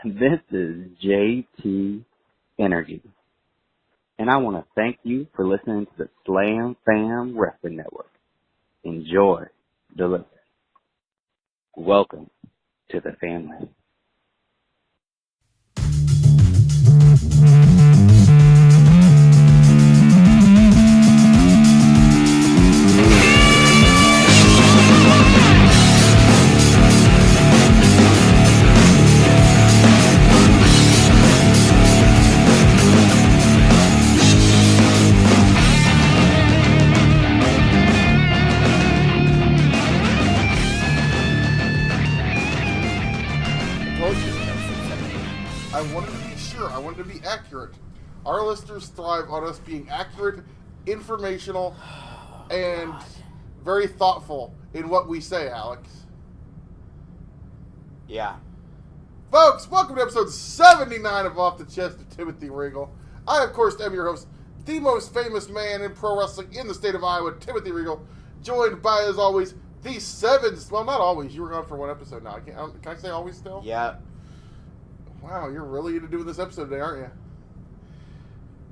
This is JT Energy, and I want to thank you for listening to the Slam Fam Wrestling Network. Enjoy the listen. Welcome to the family. Accurate. Our listeners thrive on us being accurate, informational, and very thoughtful in what we say, Alex. Yeah. Folks, welcome to episode 79 of Off the Chest of Timothy Regal. I, of course, am your host, the most famous man in pro wrestling in the state of Iowa, Timothy Regal, joined by, as always, the well, not always. You were gone for one episode now. Can I say always still? Yeah. Wow, you're really into doing this episode today, aren't you?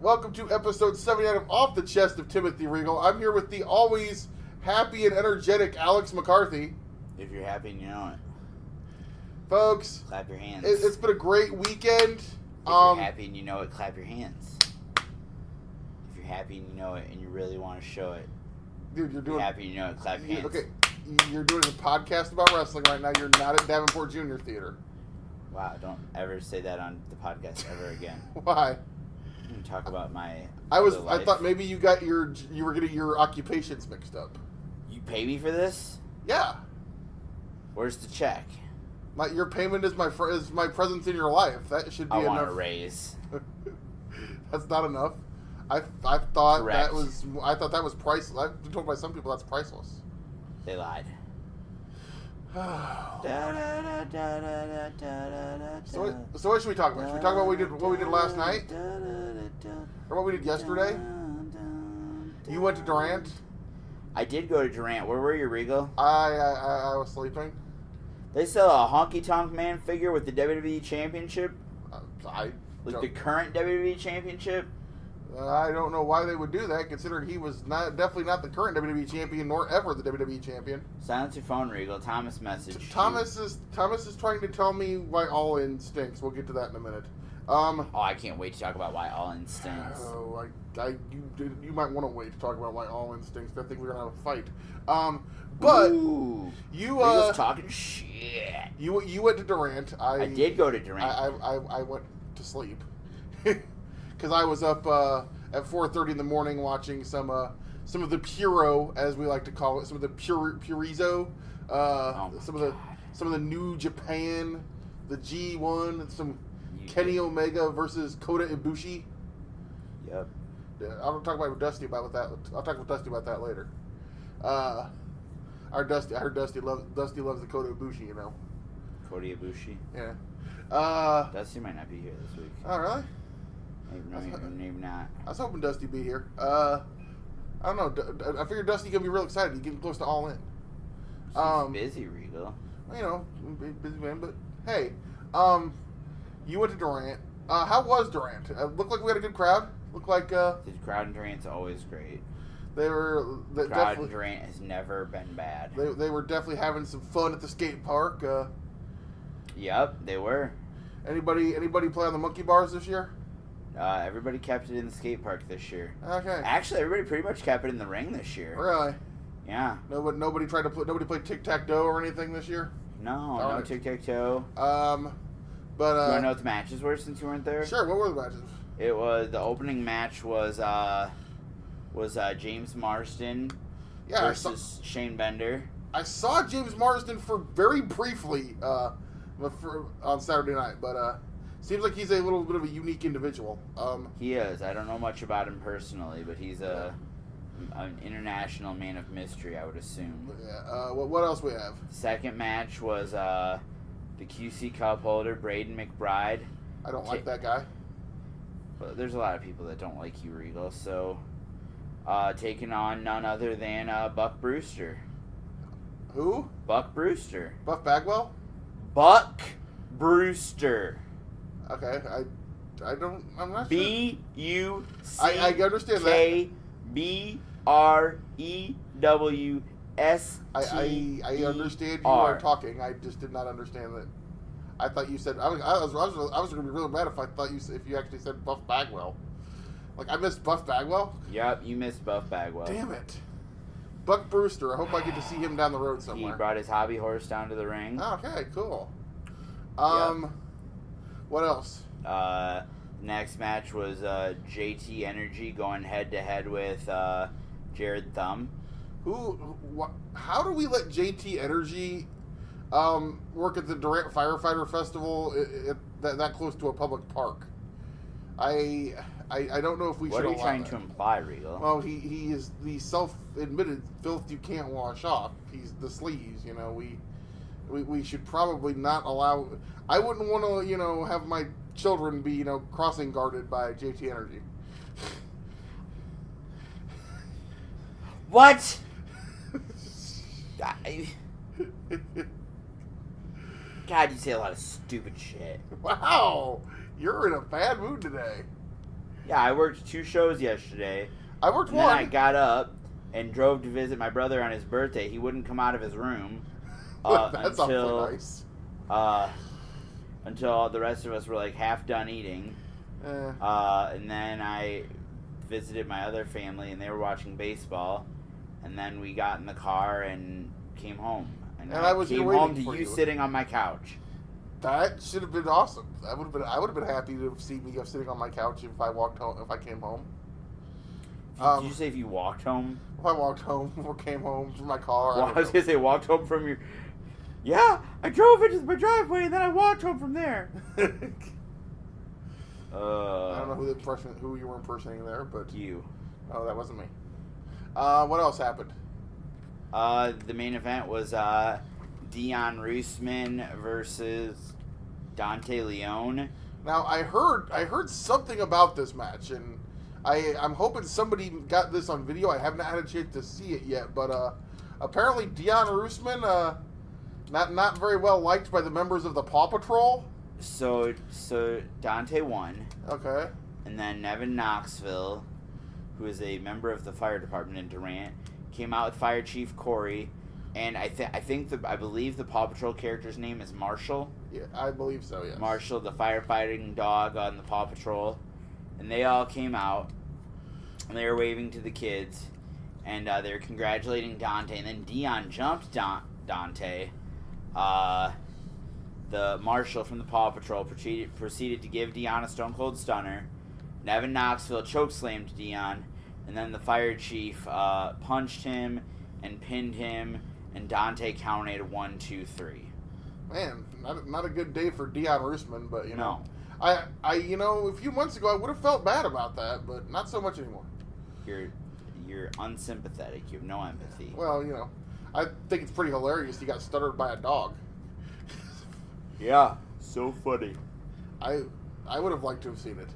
Welcome to episode 79 of Off the Chest of Timothy Regal. I'm here with the always happy and energetic Alex McCarthy. If you're happy and you know it. Folks, clap your hands. It's been a great weekend. If you're happy and you know it, clap your hands. If you're happy and you know it and you really want to show it. Dude, you're happy and you know it, clap your hands. Okay, you're doing a podcast about wrestling right now. You're not at Davenport Junior Theater. Wow, don't ever say that on the podcast ever again. Why? Talk about my I thought maybe you were getting your occupations mixed up. You pay me for this? Yeah. Where's the check? Your payment is my presence in your life. That should be enough. I want a raise. That's not enough. I thought Correct. that was priceless. I've been told by some people that's priceless. They lied. So what should we talk about? Should we talk about what we did last night? Or what we did yesterday? You went to Durant? I did go to Durant. Where were you, Regal? I was sleeping. They sell a honky tonk man figure with the WWE Championship? The current WWE Championship? I don't know why they would do that, considering he was definitely not the current WWE champion, nor ever the WWE champion. Silence your phone, Regal. Thomas message. Thomas is trying to tell me why All In stinks. We'll get to that in a minute. I can't wait to talk about why All In stinks. Oh, you might want to wait to talk about why All In stinks. I think we're gonna have a fight. But Ooh, you Regal's talking shit. You went to Durant. I did go to Durant. I went to sleep. Because I was up at 4:30 in the morning watching some of the Puro, as we like to call it, some of the Purizo, some of the New Japan, the G1, some Kenny Omega versus Kota Ibushi. Yep. I'll talk with Dusty about that. I'll talk with Dusty about that later. I heard Dusty loves the Kota Ibushi. You know. Kota Ibushi. Yeah. Dusty might not be here this week. Oh really? Maybe not. I was hoping Dusty would be here. I don't know. I figured Dusty's going to be real excited. He's getting close to All In. He's busy, Regal. You know, busy man. But, hey, you went to Durant. How was Durant? Looked like we had a good crowd. Looked like... The crowd in Durant's always great. The crowd in Durant has never been bad. They were definitely having some fun at the skate park. Yep, they were. Anybody play on the monkey bars this year? Everybody kept it in the skate park this year. Okay. Actually, everybody pretty much kept it in the ring this year. Really? Yeah. Nobody played tic-tac-toe or anything this year? No tic-tac-toe. But you want to know what the matches were since you weren't there? Sure. What were the matches? It was the opening match was James Marsden versus Shane Bender. I saw James Marsden for very briefly on Saturday night, but seems like he's a little bit of a unique individual. He is. I don't know much about him personally, but he's an international man of mystery, I would assume. Yeah. What else we have? Second match was the QC Cup holder, Braden McBride. I don't like that guy. But there's a lot of people that don't like you, Regal. So, taking on none other than Buck Brewster. Who? Buck Brewster. Buff Bagwell? Buck Brewster. Okay, I'm not sure. B-U-C-K I understand that. B-R-E-W-S-T-E-R. I understand you are talking. I just did not understand that. I thought you said I was going to be really mad if you actually said Buff Bagwell. Like I missed Buff Bagwell. Yep, you missed Buff Bagwell. Damn it, Buck Brewster. I hope I get to see him down the road somewhere. He brought his hobby horse down to the ring. Okay, cool. Yep. What else? Next match was JT Energy going head to head with Jared Thumb. How do we let JT Energy work at the Durant Firefighter Festival that close to a public park? I don't know if we should allow that. What are you trying to imply, Regal? Well, he is the self-admitted filth you can't wash off. He's the sleaze, you know. We should probably not allow. I wouldn't want to, have my children be, crossing guarded by JT Energy. What? God, you say a lot of stupid shit. Wow, you're in a bad mood today. Yeah, I worked 2 shows yesterday. I worked one. Then I got up and drove to visit my brother on his birthday. He wouldn't come out of his room That's awfully nice. Until the rest of us were like half done eating. And then I visited my other family, and they were watching baseball. And then we got in the car and came home. And I came home to you sitting on my couch. That should have been awesome. I would have been happy to see me sitting on my couch if I walked home. If I came home. Did you say if you walked home? If I walked home or came home from my car. Well, I was gonna say walked home from your. Yeah, I drove into my driveway and then I walked home from there. I don't know who you were impersonating there, but you. Oh, that wasn't me. What else happened? The main event was Dion Roosman versus Dante Leone. Now I heard something about this match, and I'm hoping somebody got this on video. I haven't had a chance to see it yet, but apparently Dion Roosman not very well liked by the members of the Paw Patrol. So Dante won. Okay. And then Nevin Knoxville, who is a member of the fire department in Durant, came out with Fire Chief Corey, and I believe the Paw Patrol character's name is Marshall. Yeah, I believe so. Yes. Marshall, the firefighting dog on the Paw Patrol, and they all came out, and they were waving to the kids, and they were congratulating Dante, and then Dion jumped Dante. The Marshal from the Paw Patrol proceeded to give Dion a Stone Cold Stunner. Nevin Knoxville chokeslammed Dion, and then the fire chief punched him and pinned him, and Dante counted 1, 2, 3. Man, not a good day for Dion Roosman, but No. I a few months ago I would have felt bad about that, but not so much anymore. You're unsympathetic. You have no empathy. Well, I think it's pretty hilarious he got stuttered by a dog. Yeah, so funny. I would have liked to have seen it.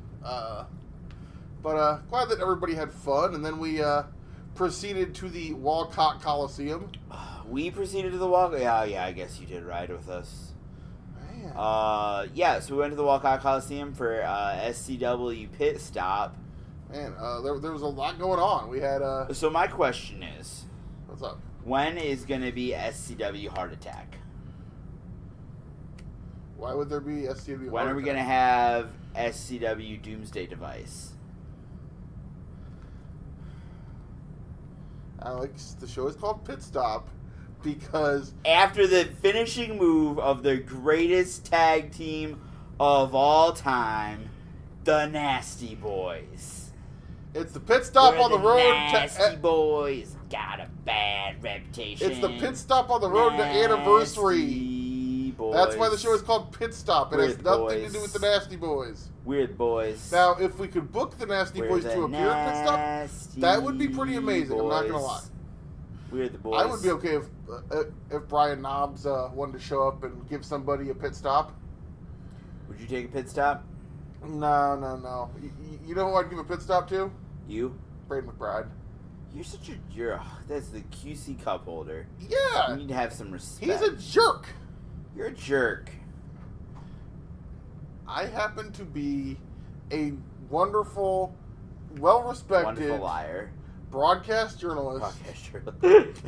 But glad that everybody had fun, and then we proceeded to the Walcott Coliseum. We proceeded to the Walcott. Yeah, I guess you did ride with us. Man. So we went to the Walcott Coliseum for SCW Pitstop. Man, there was a lot going on. We had So my question is, what's up? When is going to be SCW Heart Attack? Why would there be SCW? When are we going to have SCW Doomsday Device? Alex, the show is called Pitstop because after the finishing move of the greatest tag team of all time, the Nasty Boys. It's the pit stop on the road. Nasty Boys got a bad reputation. It's the pit stop on the road to Anniversary. Boys. That's why the show is called Pit Stop. It has nothing to do with the Nasty Boys. Weird Boys. Now, if we could book the Nasty Boys to appear at Pit Stop, that would be pretty amazing. I'm not going to lie. We're the Boys. I would be okay if Brian Knobs wanted to show up and give somebody a pit stop. Would you take a pit stop? No. You know who I'd give a pit stop to? You? Braden McBride. You're that's the QC cup holder. Yeah. You need to have some respect. He's a jerk. You're a jerk. I happen to be a wonderful, well-respected Wonderful liar. broadcast journalist.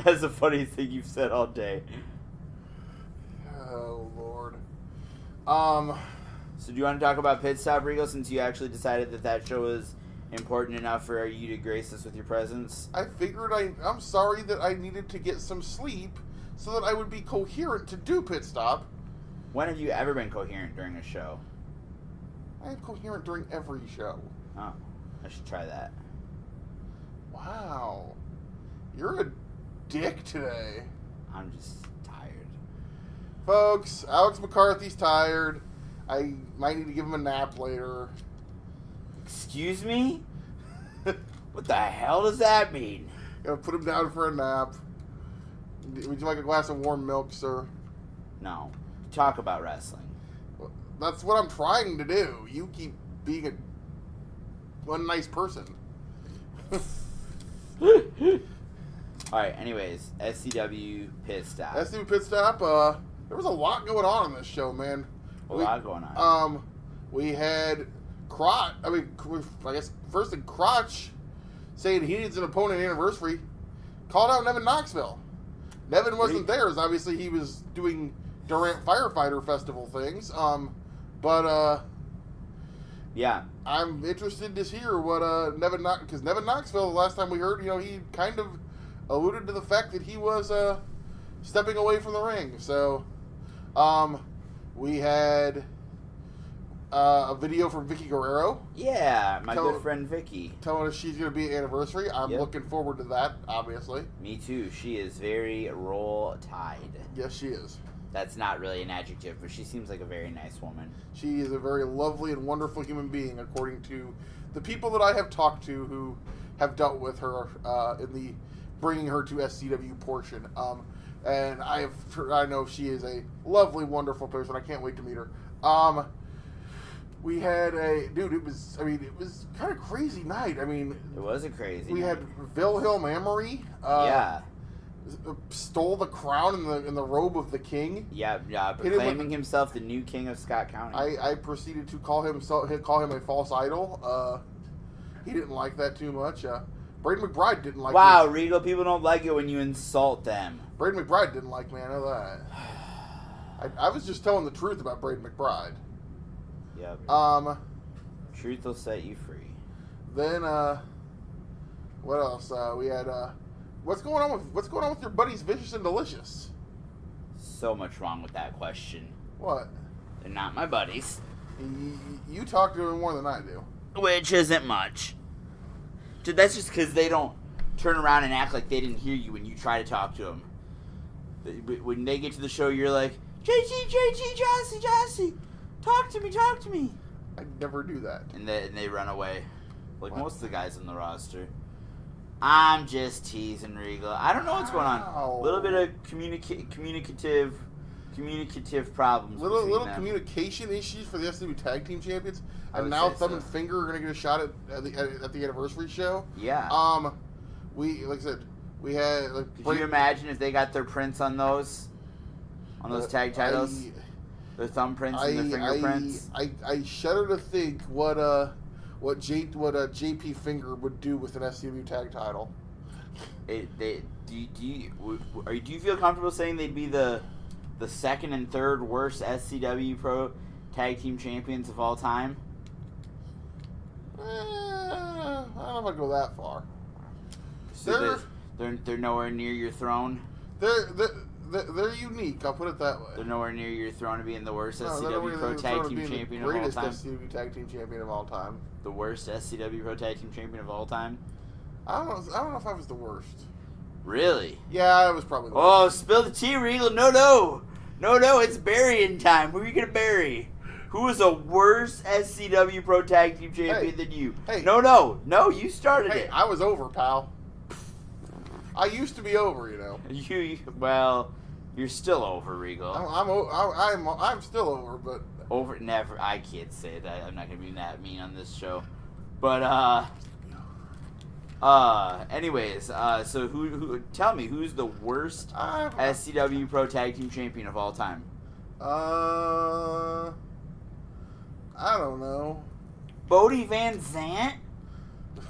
That's the funniest thing you've said all day. Oh, Lord. So do you want to talk about Pitstop, Regal, since you actually decided that show was important enough for you to grace us with your presence? I figured I'm sorry that I needed to get some sleep so that I would be coherent to do Pitstop. When have you ever been coherent during a show? I am coherent during every show. Oh, I should try that. Wow. You're a dick today. I'm just tired. Folks, Alex McCarthy's tired. I might need to give him a nap later. Excuse me? What the hell does that mean? Gotta put him down for a nap. Would you like a glass of warm milk, sir? No. Talk about wrestling. That's what I'm trying to do. You keep being one nice person. Alright, anyways, SCW Pitstop. SCW Pitstop, there was a lot going on this show, man. A lot going on. We had Crotch, I guess first in Crotch saying he needs an opponent anniversary, called out Nevin Knoxville. Nevin wasn't there, as obviously he was doing Durant Firefighter Festival things. Yeah. I'm interested to hear what because Nevin Knoxville, the last time we heard, he kind of alluded to the fact that he was stepping away from the ring. So, we had a video from Vicky Guerrero. Yeah, my good friend Vicky. Telling us she's going to be an anniversary. I'm looking forward to that, obviously. Me too. She is very roll-tide. Yes, she is. That's not really an adjective, but she seems like a very nice woman. She is a very lovely and wonderful human being, according to the people that I have talked to who have dealt with her in the bringing her to SCW portion. And I know she is a lovely, wonderful person. I can't wait to meet her. We had it was kind of crazy night. It was a crazy We night. had Wilhelm Amory. Stole the crown in the robe of the king. Yeah, proclaiming himself the new king of Scott County. I proceeded to call him a false idol. He didn't like that too much. Braden McBride didn't like. Wow, Regal, people don't like it when you insult them. Braden McBride didn't like me. I know that. I was just telling the truth about Braden McBride. Yep. Truth will set you free. Then what else? We had what's going on with your buddies Vicious and Delicious? So much wrong with that question. What? They're not my buddies. You talk to them more than I do. Which isn't much. Dude, that's just because they don't turn around and act like they didn't hear you when you try to talk to them. When they get to the show, you're like, JT, Jah-C, talk to me. I never do that. And they run away. Like most of the guys on the roster. I'm just teasing, Regal. I don't know what's going on. A little bit of communicative problems. Little them. communication issues for the SCW Tag Team Champions. And would now say Thumb so. and Finger are going to get a shot at the anniversary show. Yeah. We like I said, we had. Could you imagine if they got their prints on those tag titles? Their thumbprints and their fingerprints. I shudder to think what JP Finger would do with an SCW tag title. Do you feel comfortable saying they'd be the second and third worst SCW Pro Tag Team Champions of all time? I don't know if I'd go that far. So they're nowhere near your throne. They're unique. I'll put it that way. They're nowhere near your throne of being the worst No, SCW Pro Tag Team Champion of all greatest time. SCW Tag Team Champion of all time. The worst SCW Pro Tag Team Champion of all time. I don't know if I was the worst. Really? Yeah, I was probably the worst. Oh, spill the tea, Regal. No, it's burying time. Who are you going to bury? Who was a worse SCW Pro Tag Team Champion than you? Hey. No, you started Hey, it. I was over, pal. I used to be over, you know. You're still over, Regal. I'm still over, but Over, never. I can't say that. I'm not going to be that mean on this show. But, anyways, so who, tell me, who's the worst SCW Pro Tag Team Champion of all time? I don't know. Bodie Van Zant?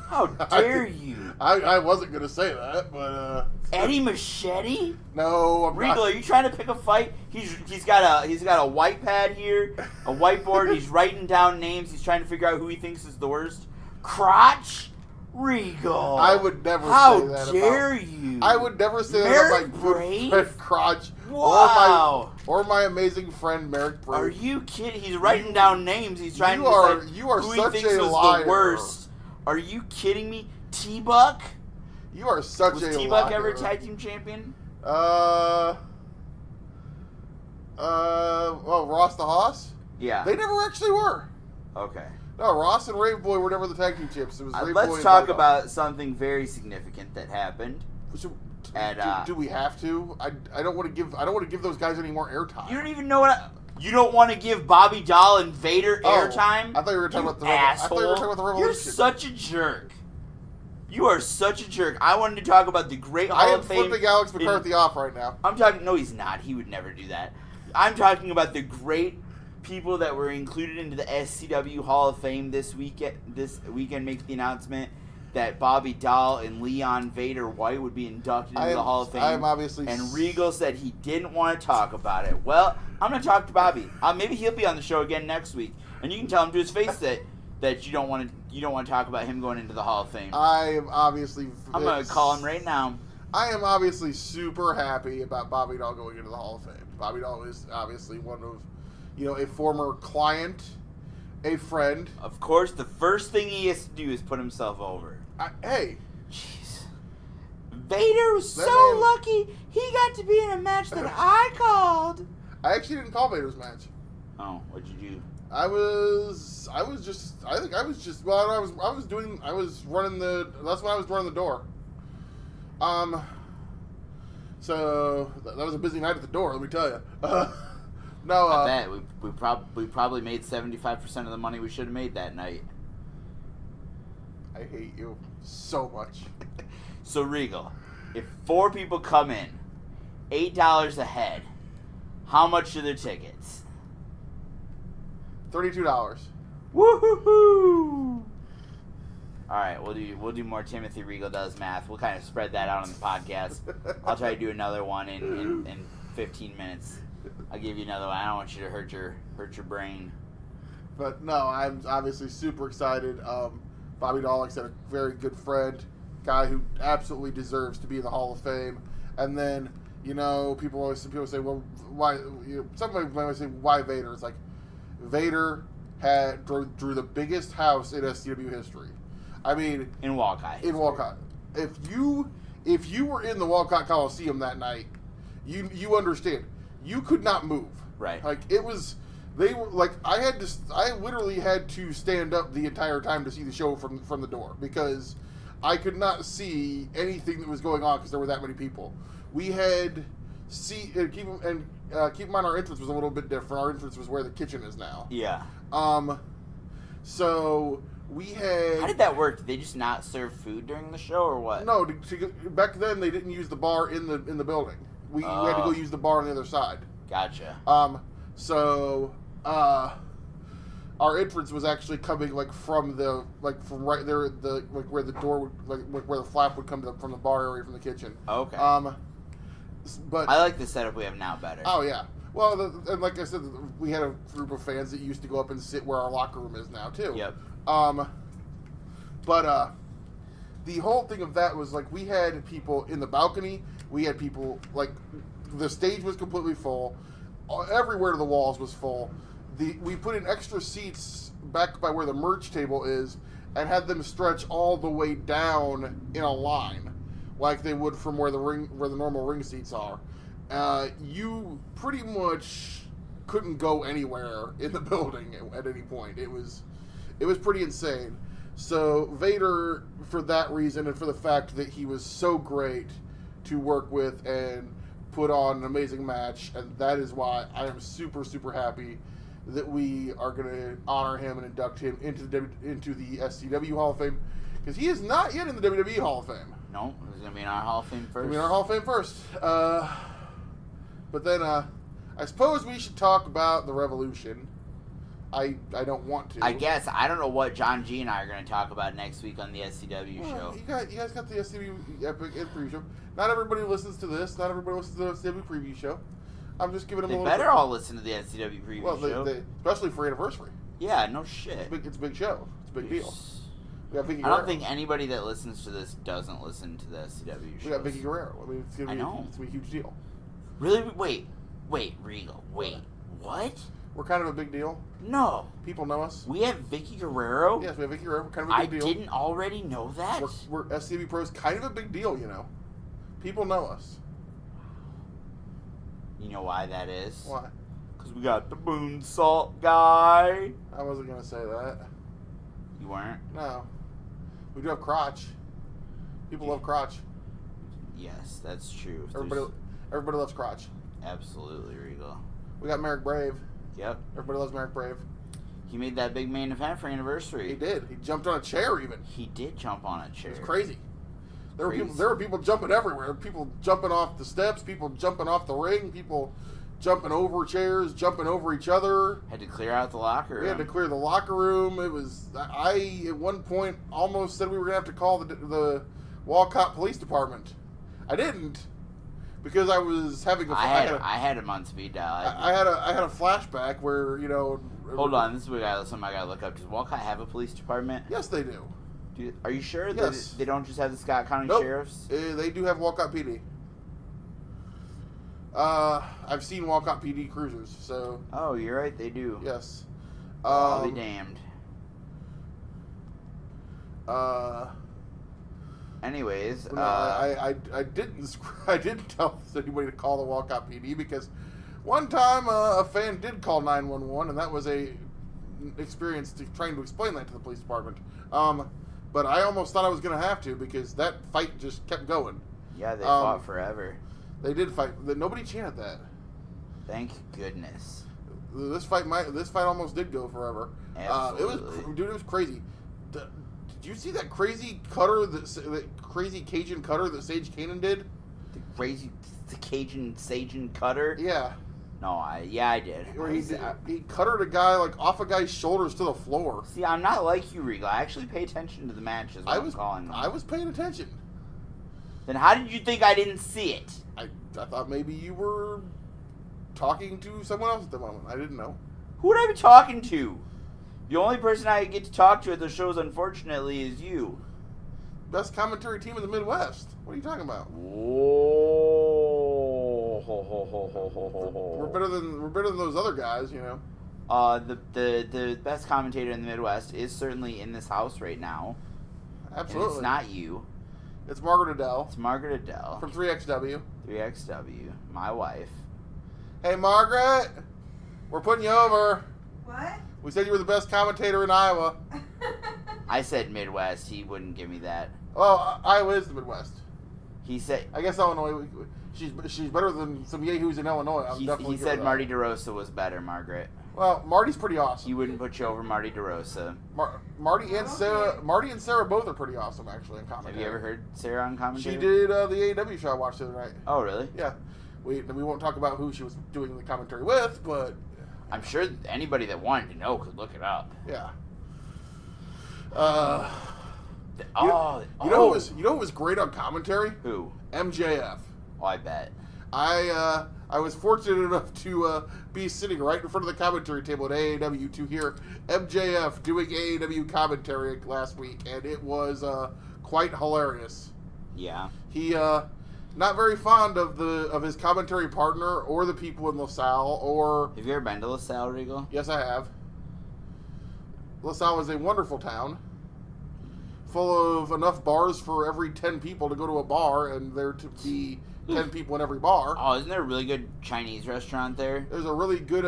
How dare you? I wasn't gonna say that, but Eddie Machete? no, I'm Regal, not. are you trying to pick a fight? He's got a white pad here, a whiteboard. He's writing down names. He's trying to figure out who he thinks is the worst. Crotch Regal. I would never How say that dare about. you? I would never say that Merrick about my good Brave? friend Crotch Wow. or my amazing friend Merrick Brave. Are you kidding? He's writing down names. He's trying to decide you are who such he thinks a was liar. the worst. Are you kidding me? T-Buck? You are such Was a T-Buck liar. ever tag team champion? Well, Ross the Hoss? Yeah. They never actually were. Okay. No, Ross and Rave Boy were never the tag team champs. It was Rave Boy Let's and talk Bulldog. about something very significant that happened. Do we have to? I don't want to give those guys any more airtime. You don't even know what. You don't want to give Bobby Dahl and Vader airtime? I thought you were talking about the asshole. I thought you were talking about the Revolution. You're such a jerk. You are such a jerk. I wanted to talk about the great I Hall am of Fame. flipping Alex McCarthy off right now. I'm talking. No, he's not. He would never do that. I'm talking about the great people that were included into the SCW Hall of Fame this weekend. This weekend makes the announcement that Bobby Dahl and Leon Vader White would be inducted into the Hall of Fame. I am obviously. And Regal said he didn't want to talk about it. Well, I'm going to talk to Bobby. Maybe he'll be on the show again next week, and you can tell him to his face that you don't want to talk about him going into the Hall of Fame. I am obviously. I'm going to call him right now. I am obviously super happy about Bobby Dahl going into the Hall of Fame. Bobby Dahl is obviously one of, a former client, a friend. Of course, the first thing he has to do is put himself over. Hey. Jeez. Vader was That so man- lucky he got to be in a match that I called. I actually didn't call Vader's match. Oh, what'd you do? I was running the door. So that was a busy night at the door, let me tell you. No, I bet we probably made 75% of the money we should have made that night. I hate you so much. So Regal, if 4 people come in, $8 a head, how much are their tickets? $32. Woo-hoo-hoo! All right, we'll do more Timothy Regal does math. We'll kind of spread that out on the podcast. I'll try to do another one in 15 minutes. I'll give you another one. I don't want you to hurt your brain. But no, I'm obviously super excited. Bobby Dahl, like I said, a very good friend, guy who absolutely deserves to be in the Hall of Fame. And then, people say, well, why? Somebody might say, why Vader? It's like Vader drew the biggest house in SCW history. I mean, In Walcott. If you were in the Walcott Coliseum that night, you understand. You could not move. Right. Like it was. They were like I literally had to stand up the entire time to see the show from the door because I could not see anything that was going on because there were that many people. We had keep in mind our entrance was a little bit different. Our entrance was where the kitchen is now. Yeah. So we had. How did that work? Did they just not serve food during the show or what? No, back then they didn't use the bar in the building. We had to go use the bar on the other side. Gotcha. So our entrance was actually coming from right there, where the door would, where the flap would come from the bar area from the kitchen. Okay. But I like the setup we have now better. Oh yeah. Well, and like I said, we had a group of fans that used to go up and sit where our locker room is now too. Yep. But the whole thing of that was we had people in the balcony. We had people the stage was completely full. Everywhere to the walls was full. We put in extra seats back by where the merch table is and had them stretch all the way down in a line, like they would from where the normal ring seats are. You pretty much couldn't go anywhere in the building at any point. It was pretty insane. So Vader, for that reason and for the fact that he was so great to work with and put on an amazing match, and that is why I am super, super happy that we are going to honor him and induct him into the SCW Hall of Fame, because he is not yet in the WWE Hall of Fame. No, he's going to be in our Hall of Fame first. He's going to be in our Hall of Fame first. But then I suppose we should talk about the Revolution. I don't want to. I guess. I don't know what John G and I are going to talk about next week on the SCW show. You guys got the SCW Epic and preview show. Not everybody listens to this. Not everybody listens to the SCW preview show. I'm just giving them a little They better bit. all listen to the SCW preview show. They, especially for anniversary. Yeah, no shit. It's a big show. It's a big deal. We got Vicky I don't Guerrero. think anybody that listens to this doesn't listen to the SCW show. We got Vicky Guerrero. I mean, it's gonna be a huge deal. Really? Wait, Regal. Wait, what? We're kind of a big deal. No. People know us. We have Vicky Guerrero? Yes, we have Vicky Guerrero. We're kind of a big deal. I didn't already know that. We're SCW Pros, kind of a big deal, you know. People know us. You know why that is? Why? Because we got the Moonsault guy. I wasn't going to say that. You weren't? No. We do have crotch. People love crotch. Yes, that's true. Everybody loves crotch. Absolutely, Regal. We got Merrick Brave. Yep. Everybody loves Merrick Brave. He made that big main event for anniversary. He did. He jumped on a chair even. He did jump on a chair. It was crazy. There were people jumping everywhere. People jumping off the steps. People jumping off the ring. People jumping over chairs. Jumping over each other. Had to clear out the locker room. We had to clear the locker room. It was. I at one point almost said we were gonna have to call the Walcott Police Department. I didn't because I was having I had him on speed dial. I had a flashback where Hold on, this is something I gotta look up. Does Walcott have a police department? Yes, they do. Are you sure? Yes. They don't just have the Scott County Nope. Sheriffs? They do have Walcott PD. I've seen Walcott PD cruisers, so... Oh, you're right, they do. Yes. I'll be damned. Anyways, no, I didn't tell anybody to call the Walcott PD because one time a fan did call 911, and that was a experience trying to explain that to the police department. But I almost thought I was going to have to because that fight just kept going. Yeah, they fought forever. They did fight. Nobody chanted that. Thank goodness. This fight almost did go forever. Absolutely. It was crazy. Did you see that crazy cutter, that crazy Cajun cutter that Sage Kanan did? The Cajun cutter? Yeah. No, I did. Where he cuttered a guy off a guy's shoulders to the floor. See, I'm not like you, Regal. I actually pay attention to the matches. I was paying attention. Then how did you think I didn't see it? I thought maybe you were talking to someone else at the moment. I didn't know. Who would I be talking to? The only person I get to talk to at the shows, unfortunately, is you. Best commentary team in the Midwest. What are you talking about? Whoa. We're better than those other guys, you know. The best commentator in the Midwest is certainly in this house right now. Absolutely. And it's not you. It's Margaret Adele. It's Margaret Adele. From 3XW. 3XW. My wife. Hey, Margaret. We're putting you over. What? We said you were the best commentator in Iowa. I said Midwest. He wouldn't give me that. Oh, Iowa is the Midwest. He said... I guess Illinois... She's better than some yahoos in Illinois. He said Marty DeRosa was better, Margaret. Well, Marty's pretty awesome. He wouldn't put you over Marty DeRosa. Marty and Sarah both are pretty awesome, actually, in commentary. Have you ever heard Sarah on commentary? She did the AEW show I watched the other night. Oh, really? Yeah. We won't talk about who she was doing the commentary with, but... I'm sure anybody that wanted to know could look it up. Yeah. You know who was great on commentary? Who? MJF. Oh, I bet. I was fortunate enough to be sitting right in front of the commentary table at AAW to hear MJF doing AAW commentary last week, and it was quite hilarious. Yeah. He not very fond of his commentary partner or the people in LaSalle or... Have you ever been to LaSalle, Regal? Yes, I have. LaSalle is a wonderful town, full of enough bars for every 10 people to go to a bar, and there to be 10 people in every bar. Oh, isn't there a really good Chinese restaurant there? There's a really good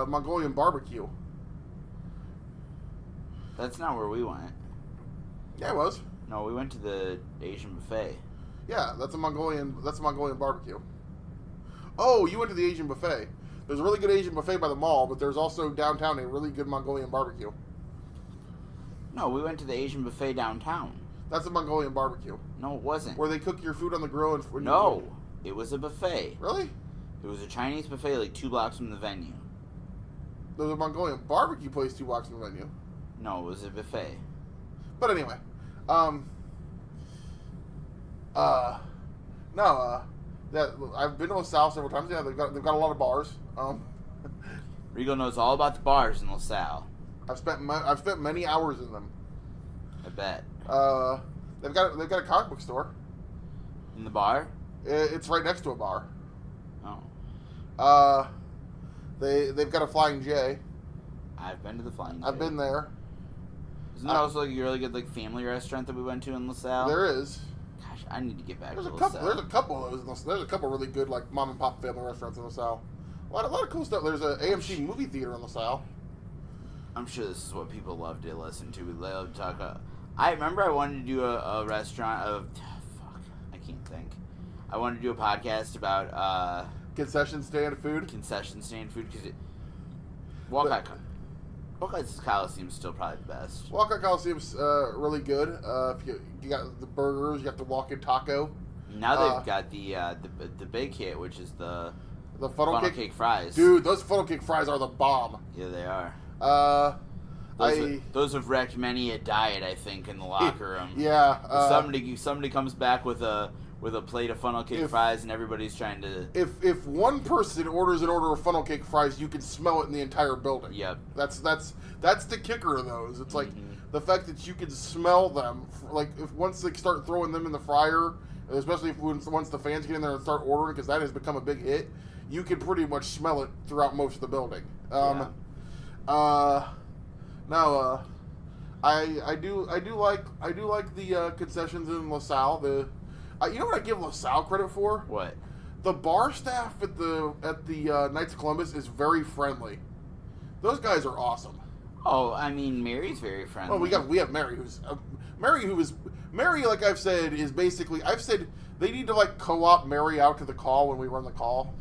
Mongolian barbecue. That's not where we went. Yeah, it was. No, we went to the Asian buffet. Yeah, that's a Mongolian barbecue. Oh, you went to the Asian buffet. There's a really good Asian buffet by the mall, but there's also downtown a really good Mongolian barbecue. No, we went to the Asian buffet downtown. That's a Mongolian barbecue. No, it wasn't. Where they cook your food on the grill and... No, it was a buffet. Really? It was a Chinese buffet like 2 blocks from the venue. There's a Mongolian barbecue place 2 blocks from the venue. No, it was a buffet. But anyway, that I've been to LaSalle several times. Yeah, they've got a lot of bars. Regal knows all about the bars in LaSalle. I've spent many hours in them. I bet. They've got a comic book store. In the bar? It's right next to a bar. Oh. They've got a Flying J. I've been to the Flying J. I've been there. Isn't there also like a really good like family restaurant that we went to in LaSalle? There is. Gosh, I need to get back There's to a LaSalle. couple. There's a couple of those. There's a couple really good like mom and pop family restaurants in LaSalle. A lot of cool stuff. There's an AMC movie theater in LaSalle. I'm sure this is what people love to listen to. We love to talk. I remember I wanted to do a restaurant of. I can't think. I wanted to do a podcast about Concession stand food. Concession stand food because Walcott Coliseum's still probably the best. Walcott Coliseum's really good. If you got the burgers, you got the walk-in taco. Now they've got the big hit, which is the funnel cake fries. Dude, those funnel cake fries are the bomb. Yeah, they are. Those have wrecked many a diet, I think, in the locker room. Yeah. Somebody comes back with a plate of funnel cake fries, and everybody's trying to. If one person orders an order of funnel cake fries, you can smell it in the entire building. Yep. That's the kicker of those. It's like the fact that you can smell them. Like once they start throwing them in the fryer, especially once the fans get in there and start ordering, because that has become a big hit. You can pretty much smell it throughout most of the building. I do like the concessions in LaSalle. You know what I give LaSalle credit for? What? The bar staff at the Knights of Columbus is very friendly. Those guys are awesome. Oh, I mean, Mary's very friendly. Well, we have Mary, Mary. Like I've said, is basically they need to like co-op Mary out to the call when we run the call,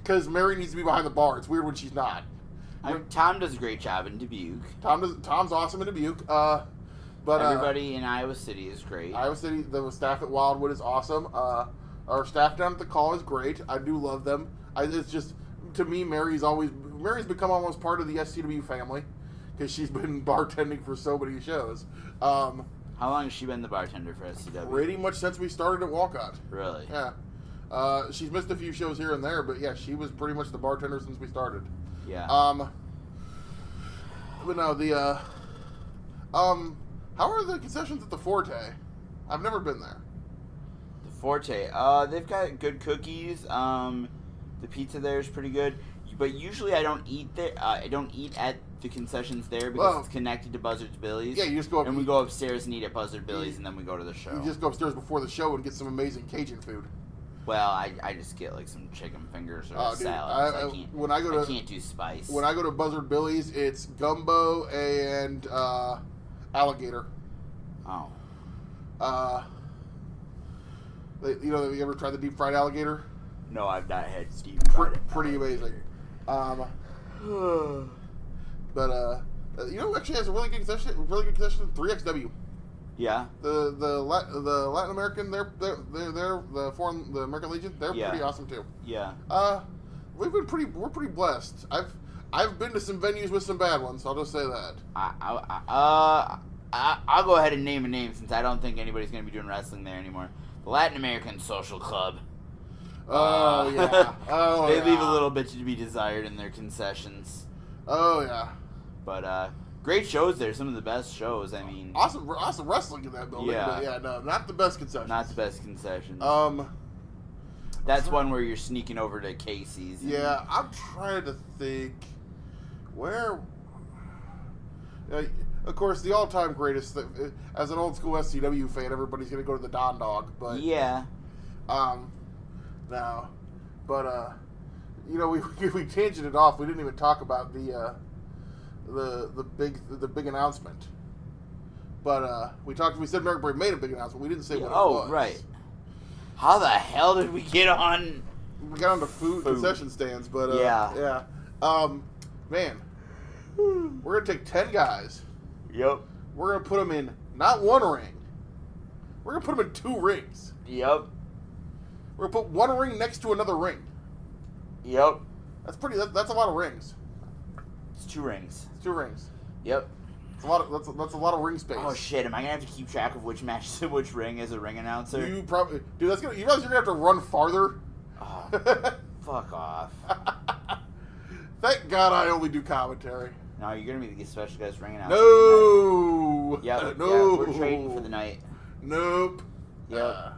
because Mary needs to be behind the bar. It's weird when she's not. Tom does a great job in Dubuque. Tom's awesome in Dubuque. But everybody in Iowa City is great. Iowa City, the staff at Wildwood is awesome. Our staff down at the call is great. I do love them. It's just, to me, Mary's become almost part of the SCW family because she's been bartending for so many shows. How long has she been the bartender for SCW? Pretty much since we started at Walcott. Really? Yeah. She's missed a few shows here and there, but yeah, she was pretty much the bartender since we started. Yeah. But no, how are the concessions at the Forte? I've never been there. The Forte. They've got good cookies. The pizza there is pretty good. But usually I don't eat there. I don't eat at the concessions there because it's connected to Buzzard's Billy's. Yeah, you just go up. And we go upstairs and eat at Buzzard Billy's, and then we go to the show. You just go upstairs before the show and get some amazing Cajun food. Well, I just get like some chicken fingers or a salad. I can't do spice. When I go to Buzzard Billy's, it's gumbo and alligator. Oh. You ever tried the deep fried alligator? No, I've not had deep fried. Pretty amazing. But actually has a really good concession. 3XW. Yeah. The Latin American, they're the American Legion. They're pretty awesome too. Yeah. We're pretty blessed. I've been to some venues with some bad ones. I'll just say that. I'll go ahead and name a name since I don't think anybody's going to be doing wrestling there anymore. The Latin American Social Club. Oh yeah. They leave a little bit to be desired in their concessions. Oh yeah. But great shows there. Some of the best shows. I mean, awesome wrestling in that building. Yeah. But yeah, no, not the best concessions. Not the best concessions. That's one where you're sneaking over to Casey's. Yeah, I'm trying to think where. Of course, the all-time greatest. As an old school SCW fan, everybody's gonna go to the Don Dog, but yeah. No, but we tangented off. We didn't even talk about the big announcement. But we said Margaret made a big announcement. We didn't say what it was. Oh, right. How the hell did we get on? We got on to food concession stands, but yeah. Man, we're gonna take 10 guys. Yep. We're gonna put them in not one ring. We're gonna put them in 2 rings. Yep. We're gonna put one ring next to another ring. Yep. That's a lot of rings. It's 2 rings. It's 2 rings. Yep. It's a lot of, that's a lot of ring space. Oh shit! Am I gonna have to keep track of which match is in which ring as a ring announcer? You probably, dude. That's gonna. You realize you're gonna have to run farther. Oh, fuck off. Thank God I only do commentary. No, you're gonna be the special guest ring announcer. No. Yep. No. Yeah, we're trading for the night. Nope. Yep.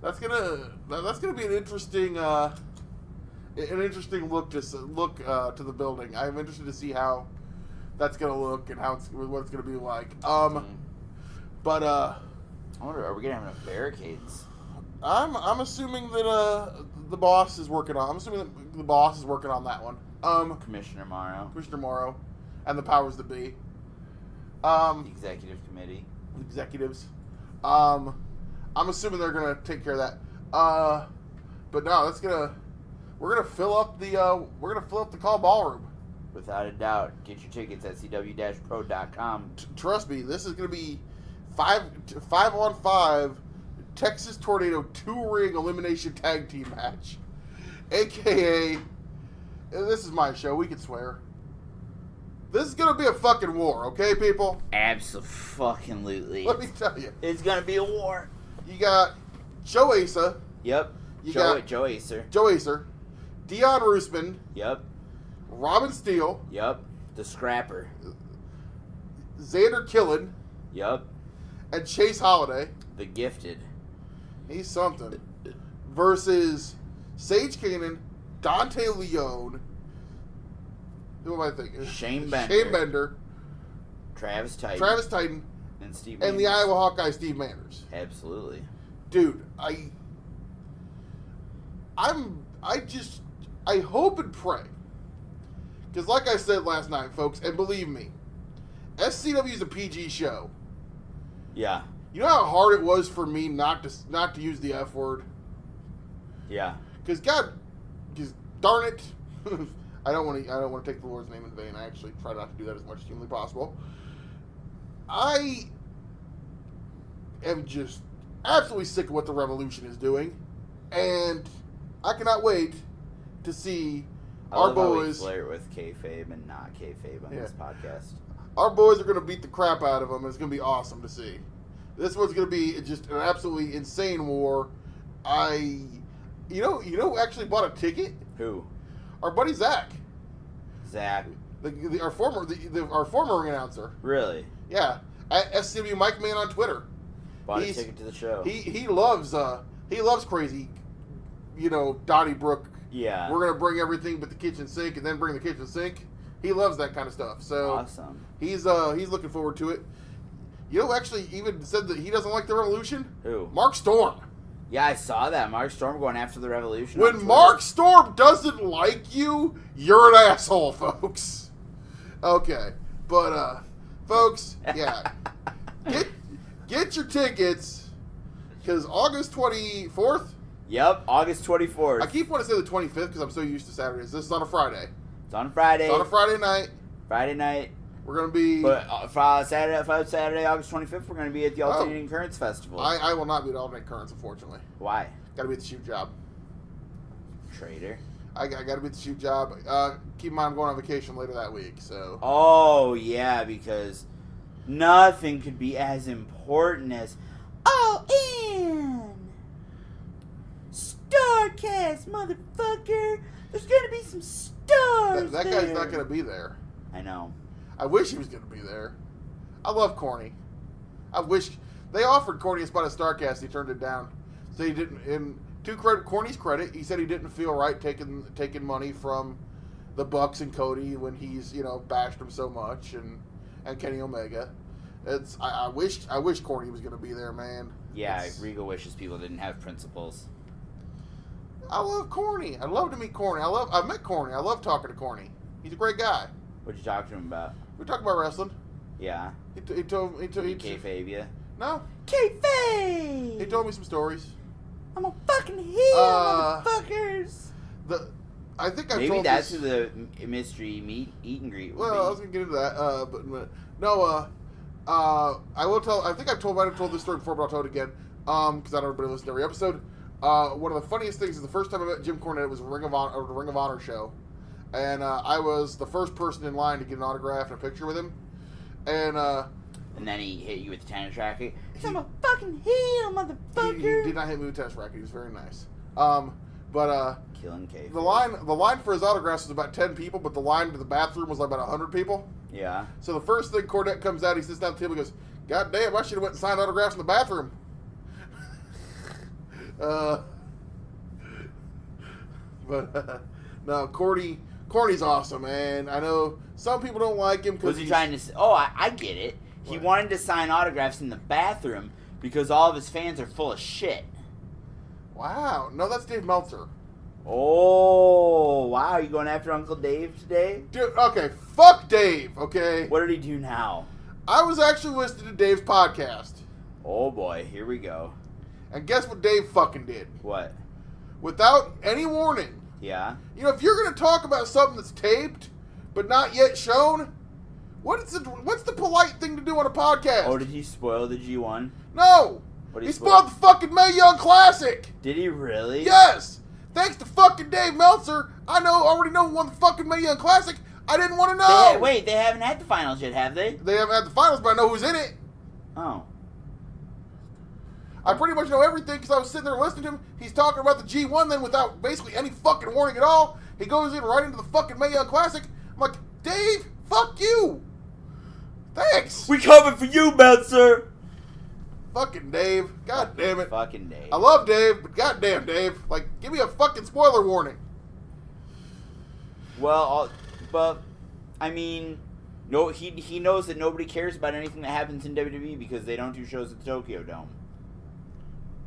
That's gonna be an interesting look to the building. I'm interested to see how that's gonna look and what it's gonna be like. But I wonder, are we gonna have enough barricades? I'm assuming that the boss is working on. I'm assuming that the boss is working on that one. Commissioner Morrow, and the powers that be. The executive committee. Executives. I'm assuming they're gonna take care of that. But no, we're gonna fill up the call ballroom. Without a doubt. Get your tickets at scw-pro.com. Trust me, this is gonna be 5-on-5 Texas Tornado 2-ring elimination tag team match, aka this is my show. We can swear. This is gonna be a fucking war, okay, people? Abso-fucking-lutely. Let me tell you, it's gonna be a war. You got Joe Asa. Yep. Joe Acer. Joe Acer. Dion Roosman. Yep. Robin Steele. Yep. The Scrapper. Xander Killen. Yep. And Chase Holiday. The Gifted. He's something. Versus Sage Kanan, Dante Leone. Who am I thinking? Shane Bender. Travis Titan. And Steve And Manners. the Iowa Hawkeye, Steve Manners. Absolutely. Dude, I hope and pray. Because like I said last night, folks, and believe me, SCW is a PG show. Yeah. You know how hard it was for me not to use the F word? Yeah. Because darn it, I don't want to take the Lord's name in vain. I actually try not to do that as much as humanly possible. I am just absolutely sick of what the Revolution is doing, and I cannot wait to see our boys flirt with kayfabe and not kayfabe on this podcast. Our boys are going to beat the crap out of them. It's going to be awesome to see. This one's going to be just an absolutely insane war. You know who actually bought a ticket? Who? Our buddy Zach. Our former ring announcer. Really? Yeah, at SCW Mike Man on Twitter. Bought a ticket to the show. He loves crazy, Donnybrook. Yeah. We're gonna bring everything but the kitchen sink, and then bring the kitchen sink. He loves that kind of stuff. So awesome. He's looking forward to it. You know, actually, even said that he doesn't like the Revolution. Who? Mark Storm. Yeah, I saw that. Mark Storm going after the Revolution. When Mark Storm doesn't like you, you're an asshole, folks. Okay, but folks, yeah, get your tickets because August 24th. Yep, August 24th. I keep wanting to say the 25th because I'm so used to Saturdays. This is on a Friday. It's on Friday. It's on a Friday night. Friday night. We're going to be... But Saturday, August 25th, we're going to be at the Alternating Currents Festival. I will not be at Alternating Currents, unfortunately. Why? Got to be at the shoot job. Traitor. I got to be at the shoot job. Keep in mind I'm going on vacation later that week, so... Oh, yeah, because nothing could be as important as... All in! Starcast, motherfucker! There's going to be some stars That there. guy's not going to be there. I know. I wish he was going to be there. I love Corny. I wish... They offered Corny a spot at StarCast. He turned it down. So he didn't... And to Corny's credit, he said he didn't feel right taking money from the Bucks and Cody when he's, bashed him so much, and Kenny Omega. I wish Corny was going to be there, man. Yeah, Regal wishes people didn't have principles. I love Corny. I'd love to meet Corny. I've met Corny. I love talking to Corny. He's a great guy. What'd you talk to him about? We talked about wrestling. Yeah. He told Kayfabe ya? No. Kayfabe! He told me some stories. I'm a fucking heel, motherfuckers! I think Maybe told that's this... who the mystery meet and greet would be. Well, I was going to get into that, but no, I will tell... I think might have told this story before, but I'll tell it again, because not everybody listens to every episode. One of the funniest things is the first time I met Jim Cornette was a Ring of Honor show, and I was the first person in line to get an autograph and a picture with him. And then he hit you with the tennis racket. I'm a fucking heel, motherfucker. He did not hit me with a tennis racket. He was very nice. Killing K. The line for his autographs was about 10 people, but the line to the bathroom was like about 100 people. Yeah. So the first thing Cornette comes out, he sits down at the table and goes, "God damn, I should have went and signed autographs in the bathroom." No, Corny's awesome, man. I know some people don't like him because was he trying to? Oh, I get it. He wanted to sign autographs in the bathroom because all of his fans are full of shit. Wow. No, that's Dave Meltzer. Oh, wow. You going after Uncle Dave today? Dude, okay. Fuck Dave, okay? What did he do now? I was actually listening to Dave's podcast. Oh, boy. Here we go. And guess what Dave fucking did? What? Without any warning. Yeah? You know, if you're going to talk about something that's taped, but not yet shown, what's the polite thing to do on a podcast? Oh, did he spoil the G1? No! He spoiled the fucking Mae Young Classic! Did he really? Yes! Thanks to fucking Dave Meltzer, I already know who won the fucking Mae Young Classic. I didn't want to know! They haven't had the finals yet, have they? They haven't had the finals, but I know who's in it. Oh. I pretty much know everything because I was sitting there listening to him. He's talking about the G1 then without basically any fucking warning at all. He goes in right into the fucking Mae Young Classic. I'm like, Dave, fuck you! Thanks! We coming for you, Meltzer! Fucking Dave. God damn it. Fucking Dave. I love Dave, but goddamn Dave. Like, give me a fucking spoiler warning. Well, but, I mean, no, he knows that nobody cares about anything that happens in WWE because they don't do shows at the Tokyo Dome.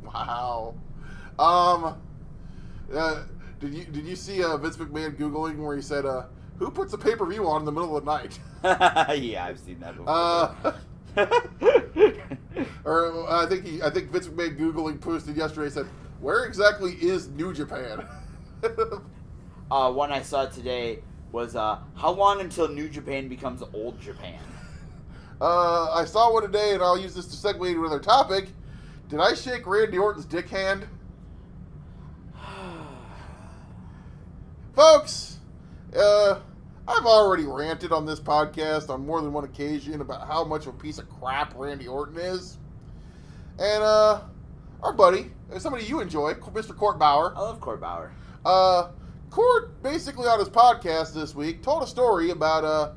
Wow. Did you see Vince McMahon Googling where he said, who puts a pay-per-view on in the middle of the night? Yeah, I've seen that before. Or I think Vince McMahon Googling posted yesterday said, where exactly is New Japan? One I saw today was, how long until New Japan becomes Old Japan? I saw one today, and I'll use this to segue into another topic. Did I shake Randy Orton's dick hand? Folks, I've already ranted on this podcast on more than one occasion about how much of a piece of crap Randy Orton is. And, our buddy, somebody you enjoy, Mr. Court Bauer. I love Court Bauer. Court, basically on his podcast this week, told a story about,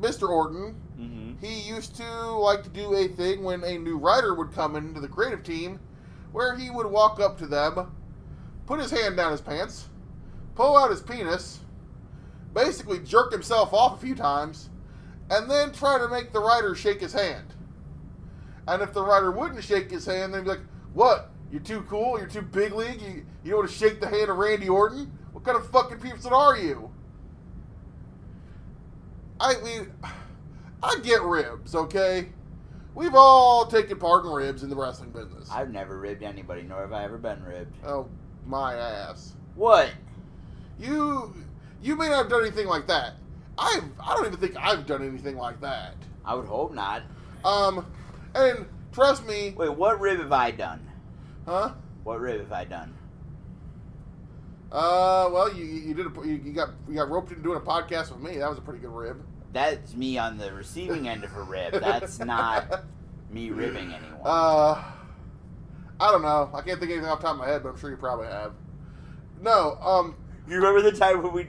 Mr. Orton. Mm-hmm. He used to like to do a thing when a new writer would come into the creative team where he would walk up to them, put his hand down his pants, pull out his penis, basically jerk himself off a few times, and then try to make the writer shake his hand. And if the writer wouldn't shake his hand, then he'd be like, what? You're too cool? You're too big league? You don't want to shake the hand of Randy Orton? What kind of fucking person are you? I mean, I get ribs, okay? We've all taken part in ribs in the wrestling business. I've never ribbed anybody, nor have I ever been ribbed. Oh, my ass. What? You may not have done anything like that. I don't even think I've done anything like that. I would hope not. And trust me. Wait, what rib have I done? Huh? What rib have I done? Well, you got roped into doing a podcast with me. That was a pretty good rib. That's me on the receiving end of a rib. That's not me ribbing anyone. I don't know. I can't think of anything off the top of my head, but I'm sure you probably have. No, You remember the time when we...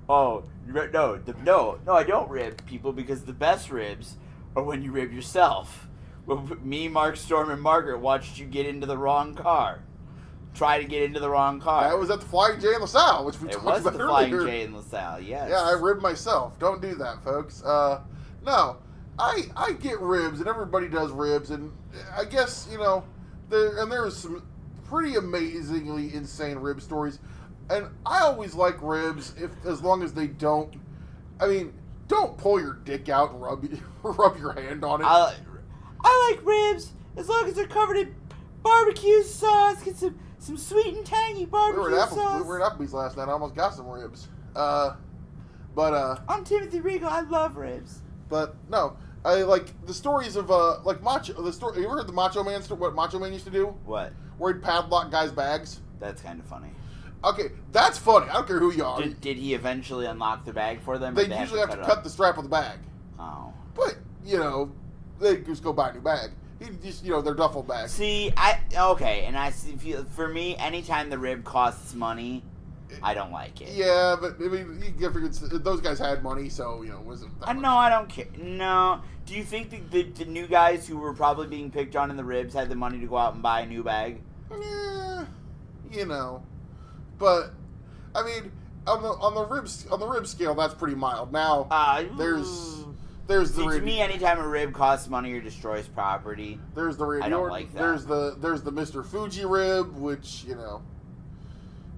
Oh, no, I don't rib people because the best ribs are when you rib yourself. When me, Mark Storm, and Margaret watched you get into the wrong car. Try to get into the wrong car. That was at the Flying J in LaSalle, which we talked about earlier. It was the Flying J in LaSalle, yes. Yeah, I ribbed myself. Don't do that, folks. No, I get ribs, and everybody does ribs, and I guess, there's some pretty amazingly insane rib stories, and I always like ribs as long as they don't pull your dick out and rub your hand on it. I like ribs as long as they're covered in barbecue sauce. Get some sweet and tangy barbecue sauce. We were at Applebee's last night. I almost got some ribs. I'm Timothy Regal. I love ribs. But no, I like the stories of Macho. The story. You ever heard the Macho Man? What Macho Man used to do? What? Where he'd padlock guys' bags. That's kind of funny. Okay, that's funny. I don't care who you are. Did he eventually unlock the bag for them? They usually have to cut the strap of the bag. Oh. But, they just go buy a new bag. He just, their duffel bag. See, for me, anytime the rib costs money, I don't like it. Yeah, but, I mean, you figure those guys had money, so, wasn't that much. No, I don't care. No. Do you think the new guys who were probably being picked on in the ribs had the money to go out and buy a new bag? Yeah, But, I mean, on the rib scale, that's pretty mild. Now, there's the to me, anytime a rib costs money or destroys property, there's the Randy I don't Orton, like that. There's the Mr. Fuji rib, which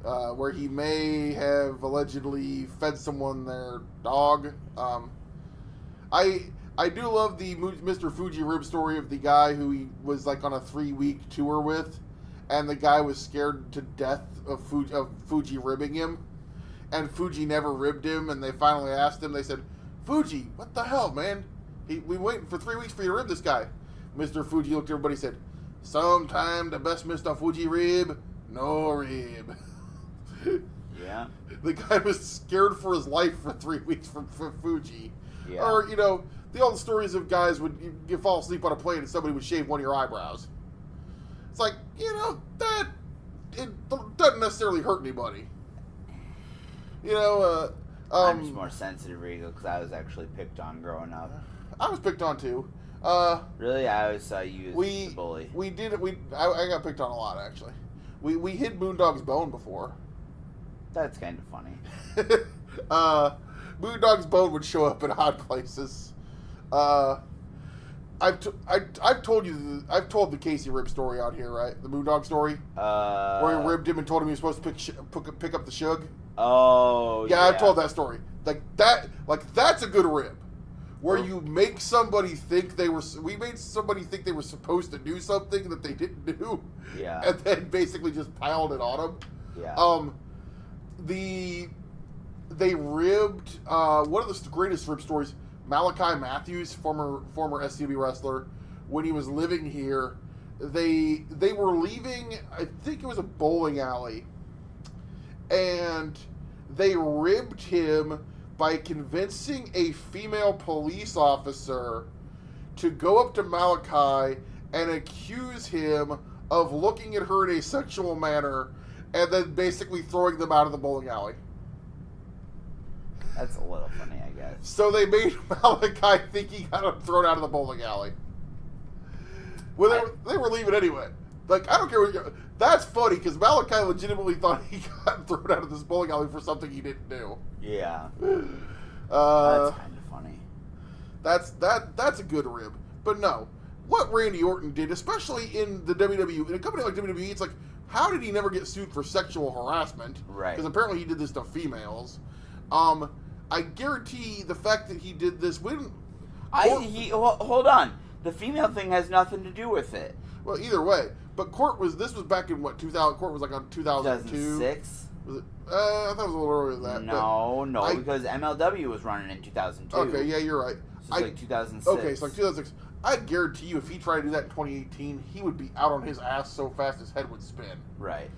where he may have allegedly fed someone their dog. I do love the Mr. Fuji rib story of the guy who he was like on a 3-week tour with, and the guy was scared to death of Fuji ribbing him, and Fuji never ribbed him, and they finally asked him. They said, "Fuji, what the hell, man? We waiting for 3 weeks for you to rib this guy." Mr. Fuji looked at everybody and said, "Sometime the best Mr. Fuji rib, no rib." Yeah. The guy was scared for his life for 3 weeks from Fuji. Yeah. Or, the old stories of guys would you fall asleep on a plane and somebody would shave one of your eyebrows. It's like, that it doesn't necessarily hurt anybody. I'm just more sensitive, Regal, because I was actually picked on growing up. I was picked on too. Really? I always saw you as the bully. I got picked on a lot, actually. We hid Moondog's bone before. That's kind of funny. Moondog's bone would show up in odd places. I've told the Casey rib story out here, right? The Moondog story, where he ribbed him and told him he was supposed to pick up the shug. Oh, yeah. I've told that story. That's a good rib, where you make somebody think we made somebody think they were supposed to do something that they didn't do. Yeah. And then basically just piled it on them. Yeah. They ribbed one of the greatest rib stories. Malachi Matthews, former SCW wrestler, when he was living here, they were leaving. I think it was a bowling alley, and they ribbed him by convincing a female police officer to go up to Malachi and accuse him of looking at her in a sexual manner, and then basically throwing them out of the bowling alley. That's a little funny, I guess. So they made Malachi think he got him thrown out of the bowling alley. Well, they were leaving anyway. I don't care. That's funny, because Malachi legitimately thought he got thrown out of this bowling alley for something he didn't do. Yeah. That's kind of funny. That's a good rib. But no, what Randy Orton did, especially in the WWE, in a company like WWE, it's like, how did he never get sued for sexual harassment? Right. Because apparently he did this to females. I guarantee the fact that he did this hold on. The female thing has nothing to do with it. Well, either way. But this was back in 2000, Court was like on 2002. 2006? Was it? I thought it was a little earlier than that. No, because MLW was running in 2002. Okay, yeah, you're right. So it's like 2006. Okay, so like 2006. I guarantee you if he tried to do that in 2018, he would be out on his ass so fast his head would spin. Right.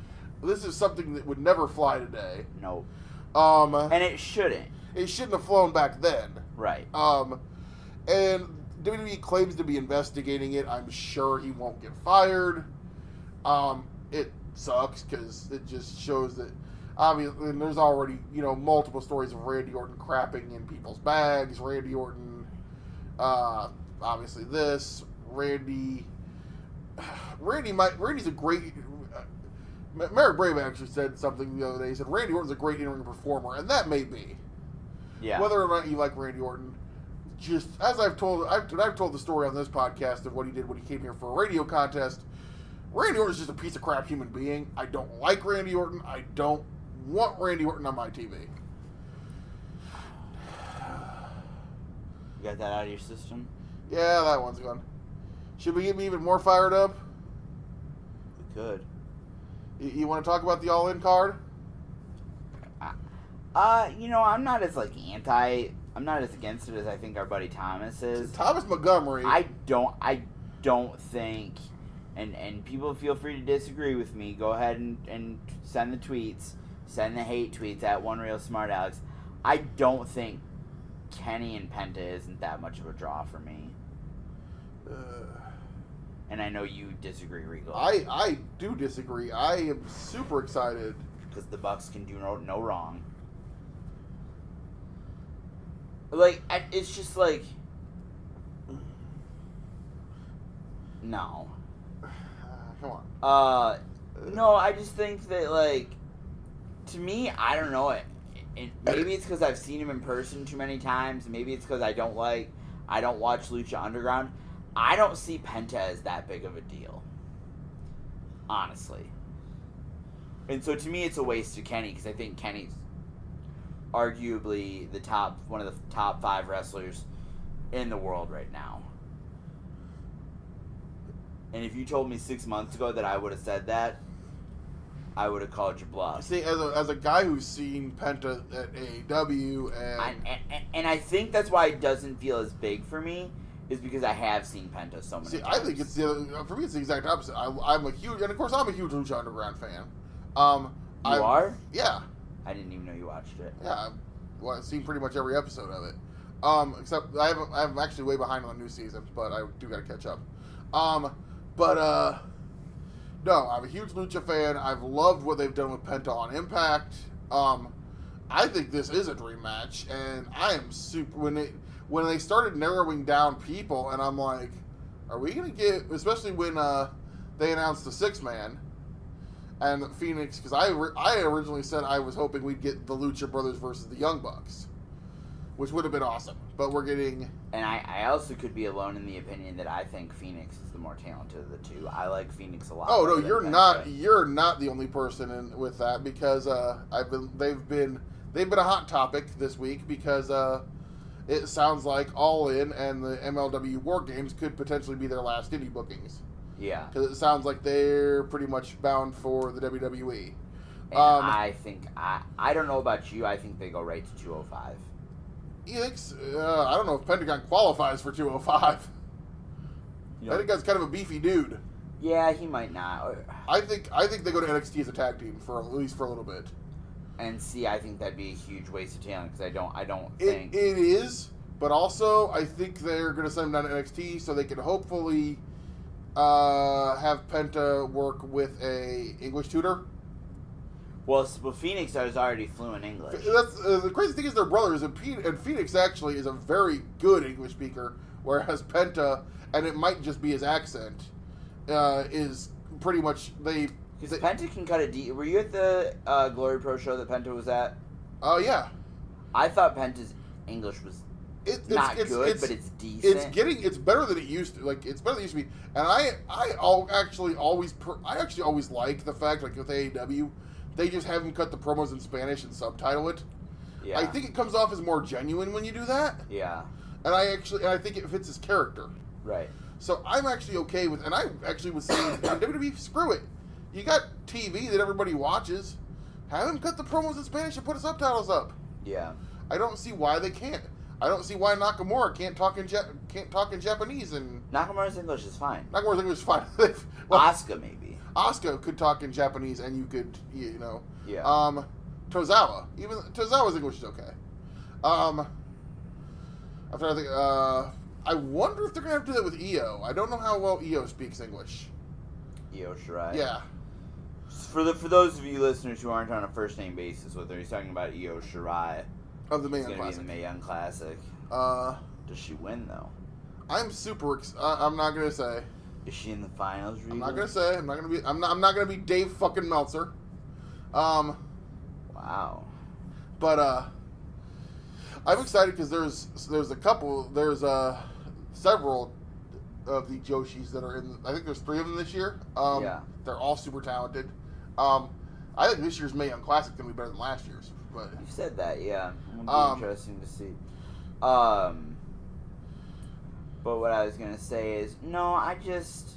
This is something that would never fly today. Nope. And it shouldn't. It shouldn't have flown back then. Right. And WWE claims to be investigating it. I'm sure he won't get fired. It sucks because it just shows that obviously, and there's already, multiple stories of Randy Orton crapping in people's bags. Randy Orton, obviously Randy's a great. Merrick Brave actually said something the other day. He said Randy Orton's a great in-ring performer, and that may be. Yeah. Whether or not you like Randy Orton, just as I've told the story on this podcast of what he did when he came here for a radio contest. Randy Orton's just a piece of crap human being. I don't like Randy Orton. I don't want Randy Orton on my TV. You got that out of your system? Yeah, that one's gone. Should we get me even more fired up? We could. You want to talk about the All-In card? I'm not as I'm not as against it as I think our buddy Thomas is. Thomas Montgomery. I don't think, and people feel free to disagree with me. Go ahead and send the tweets. Send the hate tweets at One Real Smart Alex. I don't think Kenny and Penta isn't that much of a draw for me. And I know you disagree, Regal. I do disagree. I am super excited. Because the Bucks can do no wrong. Like, it's just like... No. Come on. No, I just think that, like... To me, I don't know. Maybe it's because I've seen him in person too many times. Maybe it's because I don't watch Lucha Underground. I don't see Penta as that big of a deal. Honestly. And so to me, it's a waste of Kenny, because I think Kenny's arguably one of the top 5 wrestlers in the world right now. And if you told me 6 months ago that I would have said that, I would have called you bluff. See, as a guy who's seen Penta at AEW and I think that's why it doesn't feel as big for me, is because I have seen Penta so many times. I think it's for me it's the exact opposite. I'm a huge Lucha Underground fan. You are? Yeah. I didn't even know you watched it. Yeah, I've seen pretty much every episode of it. Except I'm actually way behind on the new season, but I do gotta catch up. No, I'm a huge Lucha fan. I've loved what they've done with Penta on Impact. I think this is a dream match, and I am super when they started narrowing down people, and I'm like, are we gonna get? Especially when they announced the 6-man and Phoenix, because I originally said I was hoping we'd get the Lucha Brothers versus the Young Bucks, which would have been awesome. But we're getting... And I also could be alone in the opinion that I think Phoenix is the more talented of the two. I like Phoenix a lot. Oh no, you're not the only person with that, because they've been a hot topic this week, because it sounds like All In and the MLW War Games could potentially be their last indie bookings. Yeah. Because it sounds like they're pretty much bound for the WWE. And I think, I don't know about you, I think they go right to 205. I don't know if Pentagon qualifies for 205. Pentagon's kind of a beefy dude. Yeah, he might not. I think they go to NXT as a tag team at least for a little bit. And see, I think that'd be a huge waste of talent, because I don't think it is. But also, I think they're going to send him down to NXT so they can hopefully have Penta work with a English tutor. Well, Phoenix is already fluent English. That's the crazy thing is they're brothers, and Phoenix actually is a very good English speaker, whereas Penta, and it might just be his accent, is pretty much Because Penta can cut a deep. Were you at the Glory Pro show that Penta was at? Oh yeah. I thought Penta's English was not good, but it's decent. It's better than it used to. Like, it's better than it used to be. And I actually always like the fact, like with AEW, they just have him cut the promos in Spanish and subtitle it. Yeah. I think it comes off as more genuine when you do that. Yeah. And I think it fits his character. Right. So I'm actually okay with, and I actually was saying, WWE, screw it. You got TV that everybody watches. Have him cut the promos in Spanish and put his subtitles up. Yeah. I don't see why they can't. I don't see why Nakamura can't talk in Japanese. And Nakamura's English is fine. Nakamura's English is fine. Asuka maybe. Asuka could talk in Japanese, and you could, Yeah. Tozawa, even Tozawa's English is okay. I'm trying to think. I wonder if they're gonna have to do that with Io. I don't know how well Io speaks English. Io Shirai. Yeah. For those of you listeners who aren't on a first name basis with her, he's talking about Io Shirai. Of the Mae Young Classic. Classic. Be in the Mae Young Classic. Does she win though? I'm super. I'm not gonna say. Is she in the finals? Regal? I'm not gonna say. I'm not gonna be Dave fucking Meltzer. Wow. But I'm excited because there's several of the Joshis that are in. I think there's 3 of them this year. Yeah. They're all super talented. I think this year's Mae Young Classic gonna be better than last year's. But You've said that, yeah. It'll be interesting to see. But what I was gonna say is, no, I just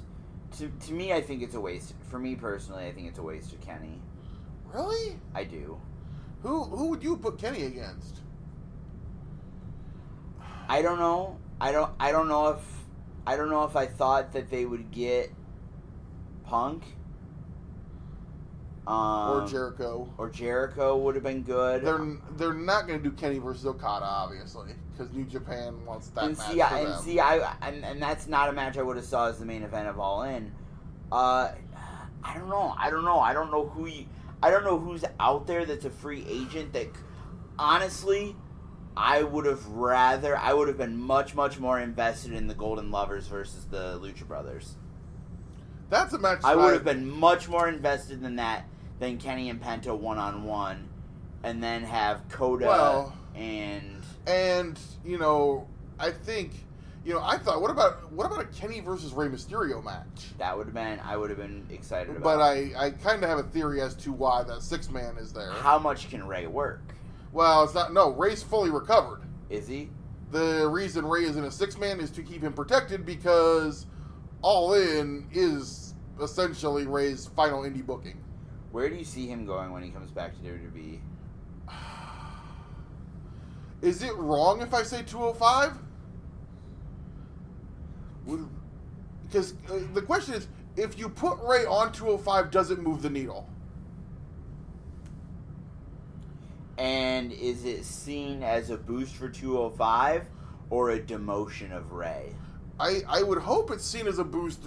to me, I think it's a waste. For me personally, I think it's a waste of Kenny. Really? I do. Who would you put Kenny against? I don't know. I don't know if I thought that they would get Punk. or Jericho. Or Jericho would have been good. They're not going to do Kenny versus Okada, obviously, because New Japan wants that match for them. And that's not a match I would have saw as the main event of All In. I don't know. I don't know who's out there that's a free agent that, honestly, I would have been much, much more invested in the Golden Lovers versus the Lucha Brothers. That's a match I would have been much more invested in that than Kenny and Penta one-on-one, and then have Coda and I think, I thought, what about a Kenny versus Rey Mysterio match? I would have been excited about. But I kind of have a theory as to why that 6-man is there. How much can Rey work? Well, it's not. No, Rey's fully recovered. Is he? The reason Rey is in a 6-man is to keep him protected because All In is essentially Rey's final indie booking. Where do you see him going when he comes back to WWE? Is it wrong if I say 205? Because the question is, if you put Rey on 205, does it move the needle? And is it seen as a boost for 205 or a demotion of Rey? I would hope it's seen as a boost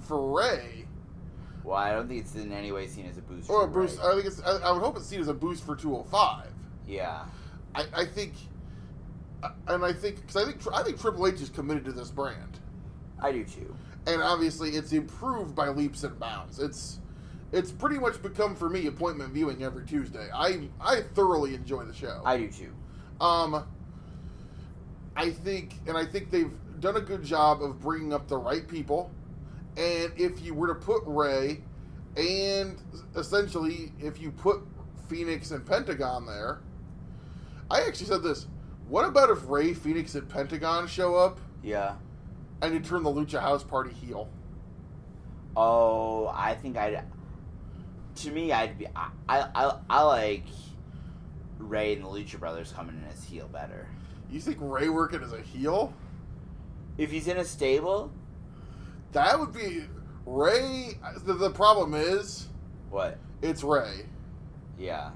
for Rey. Well, I don't think it's in any way seen as a boost or for a boost. Rey. I would hope it's seen as a boost for 205. Yeah. I think Triple H is committed to this brand. I do too. And obviously, it's improved by leaps and bounds. It's pretty much become, for me, appointment viewing every Tuesday. I thoroughly enjoy the show. I do too. I think they've done a good job of bringing up the right people. And if you were to put Rey, and essentially if you put Phoenix and Pentagon there, I actually said this. What about if Rey, Phoenix, and Pentagon show up? Yeah. And you turn the Lucha House Party heel? Oh, I think I like Rey and the Lucha Brothers coming in as heel better. You think Rey working as a heel? If he's in a stable? That would be... Rey... The problem is... What? It's Rey. Yeah.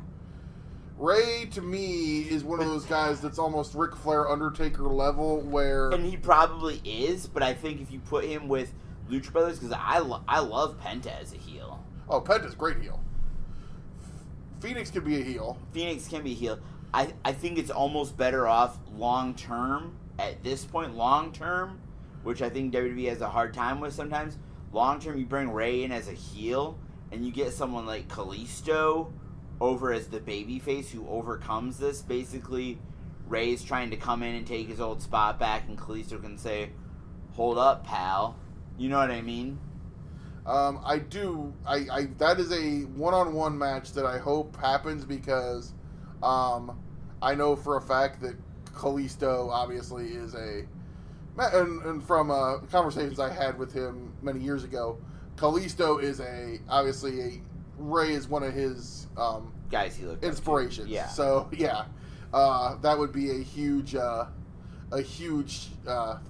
Rey, to me, is one of those guys that's almost Ric Flair, Undertaker level, where... And he probably is, but I think if you put him with Lucha Brothers, because I love Penta as a heel. Oh, Penta's great heel. Phoenix can be a heel. Phoenix can be a heel. I think it's almost better off long-term, at this point, long-term, which I think WWE has a hard time with sometimes. Long-term, you bring Rey in as a heel, and you get someone like Kalisto over as the babyface who overcomes this. Basically, Rey's trying to come in and take his old spot back, and Kalisto can say, "Hold up, pal." You know what I mean? I do. That is a one-on-one match that I hope happens because I know for a fact that Kalisto obviously is and from conversations I had with him many years ago, Kalisto is Rey is one of his guys he looked inspirations. Yeah. So yeah, that would be a huge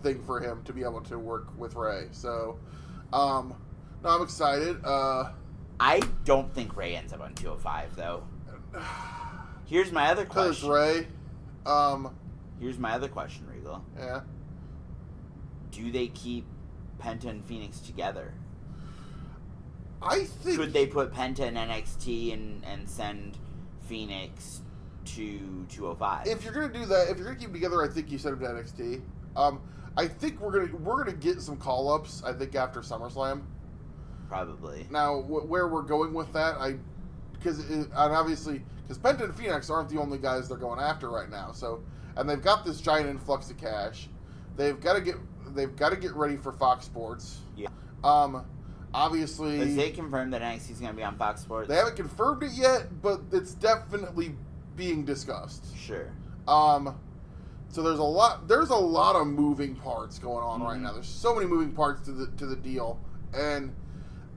thing for him to be able to work with Rey. So no, I'm excited. I don't think Rey ends up on 205 though. Here's my other question. Rey. Here's my other question, Regal. Yeah. Do they keep Penta and Phoenix together? I think... Could they put Penta in NXT and send Phoenix to 205? If you're gonna do that, if you're gonna keep them together, I think you send them to NXT. I think we're gonna get some call-ups. I think after SummerSlam. Probably. Now, where we're going with that, because Penta and Phoenix aren't the only guys they're going after right now. So, and they've got this giant influx of cash. They've got to get ready for Fox Sports. Yeah. Obviously, Has they confirmed that NXT is going to be on Fox Sports? They haven't confirmed it yet, but it's definitely being discussed. Sure. So there's a lot of moving parts going on right now. There's so many moving parts to the deal, and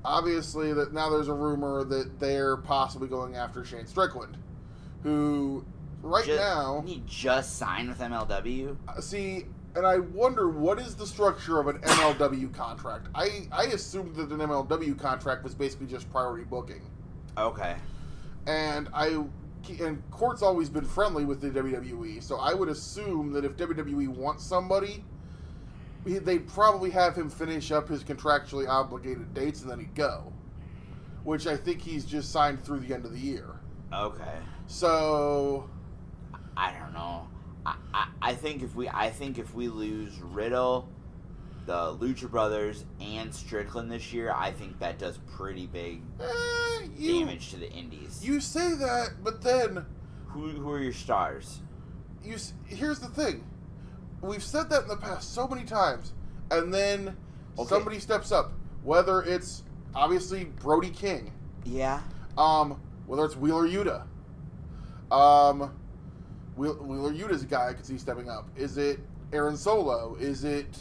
obviously that now there's a rumor that they're possibly going after Shane Strickland, who he just signed with MLW. See. And I wonder, what is the structure of an MLW contract? I assumed that an MLW contract was basically just priority booking. Okay. And Court's always been friendly with the WWE, so I would assume that if WWE wants somebody, they'd probably have him finish up his contractually obligated dates and then he'd go. Which I think he's just signed through the end of the year. Okay. So I don't know. I think if we lose Riddle, the Lucha Brothers, and Strickland this year, I think that does pretty big damage to the Indies. You say that, but then who are your stars? Here's the thing. We've said that in the past so many times, and then somebody steps up. Whether it's obviously Brody King, yeah. Whether it's Wheeler Yuta. Wheeler Yuta's a guy I could see stepping up. Is it Aaron Solo? Is it,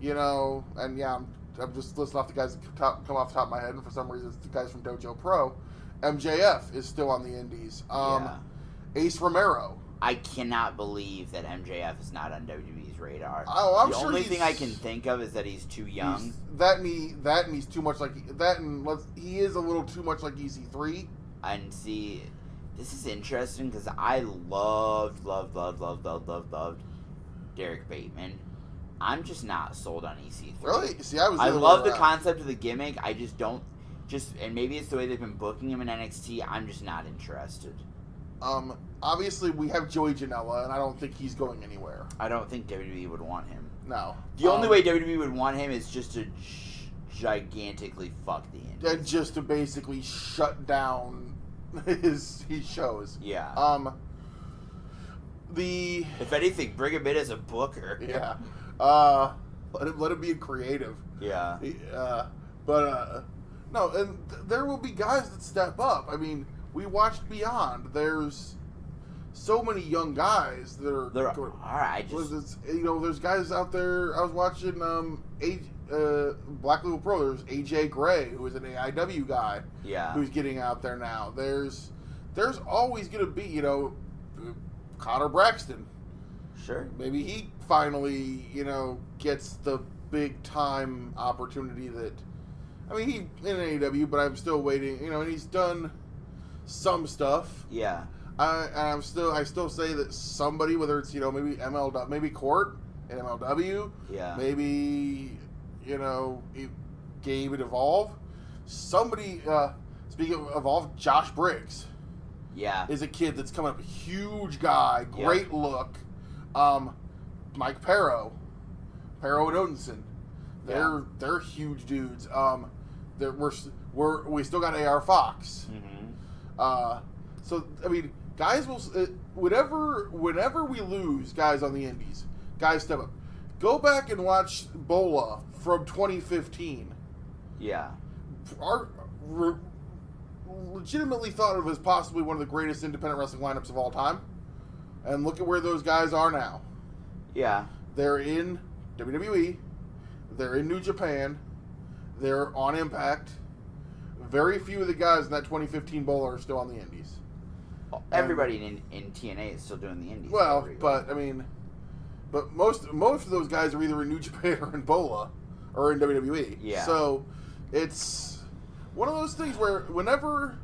and yeah, I'm just listing off the guys that come off the top of my head, and for some reason it's the guys from Dojo Pro. MJF is still on the Indies. Ace Romero. I cannot believe that MJF is not on WWE's radar. Oh, I'm the sure only thing I can think of is that he's too young. He's too much like that, and he is a little too much like EC3. And see, this is interesting because I loved Derek Bateman. I'm just not sold on EC3. Really? See, I love the concept of the gimmick. I just don't. And maybe it's the way they've been booking him in NXT. I'm just not interested. Obviously, we have Joey Janela, and I don't think he's going anywhere. I don't think WWE would want him. No. The only way WWE would want him is just to gigantically fuck the Indies. And just to basically shut down his shows. Yeah. If anything, bring him in as a booker. Yeah. Let him be creative. Yeah. No, and there will be guys that step up. I mean, we watched Beyond. There's so many young guys that are. There's guys out there. I was watching Black Label Pro. There's AJ Gray, who is an AIW guy. Yeah. Who's getting out there now. There's always going to be, Connor Braxton. Sure. Maybe he finally, gets the big time opportunity that. I mean, he's in AEW, but I'm still waiting. And he's done some stuff. Yeah. I still say that somebody, whether it's maybe maybe Court in MLW. Yeah. Maybe Gabe at Evolve. Somebody. Speaking of Evolve, Josh Briggs. Yeah. Is a kid that's coming up, a huge guy, great look. Mike Perro and Odinson. They're huge dudes. We still got AR Fox. Mm-hmm. So I mean, guys will whenever we lose guys on the Indies, guys step up. Go back and watch Bola from 2015. Yeah. Legitimately thought of as possibly one of the greatest independent wrestling lineups of all time. And look at where those guys are now. Yeah. They're in WWE. They're in New Japan. They're on Impact. Very few of the guys in that 2015 Bowl are still on the Indies. Everybody in TNA is still doing the Indies. Well, but most of those guys are either in New Japan or in Bola or in WWE. Yeah. So it's one of those things where whenever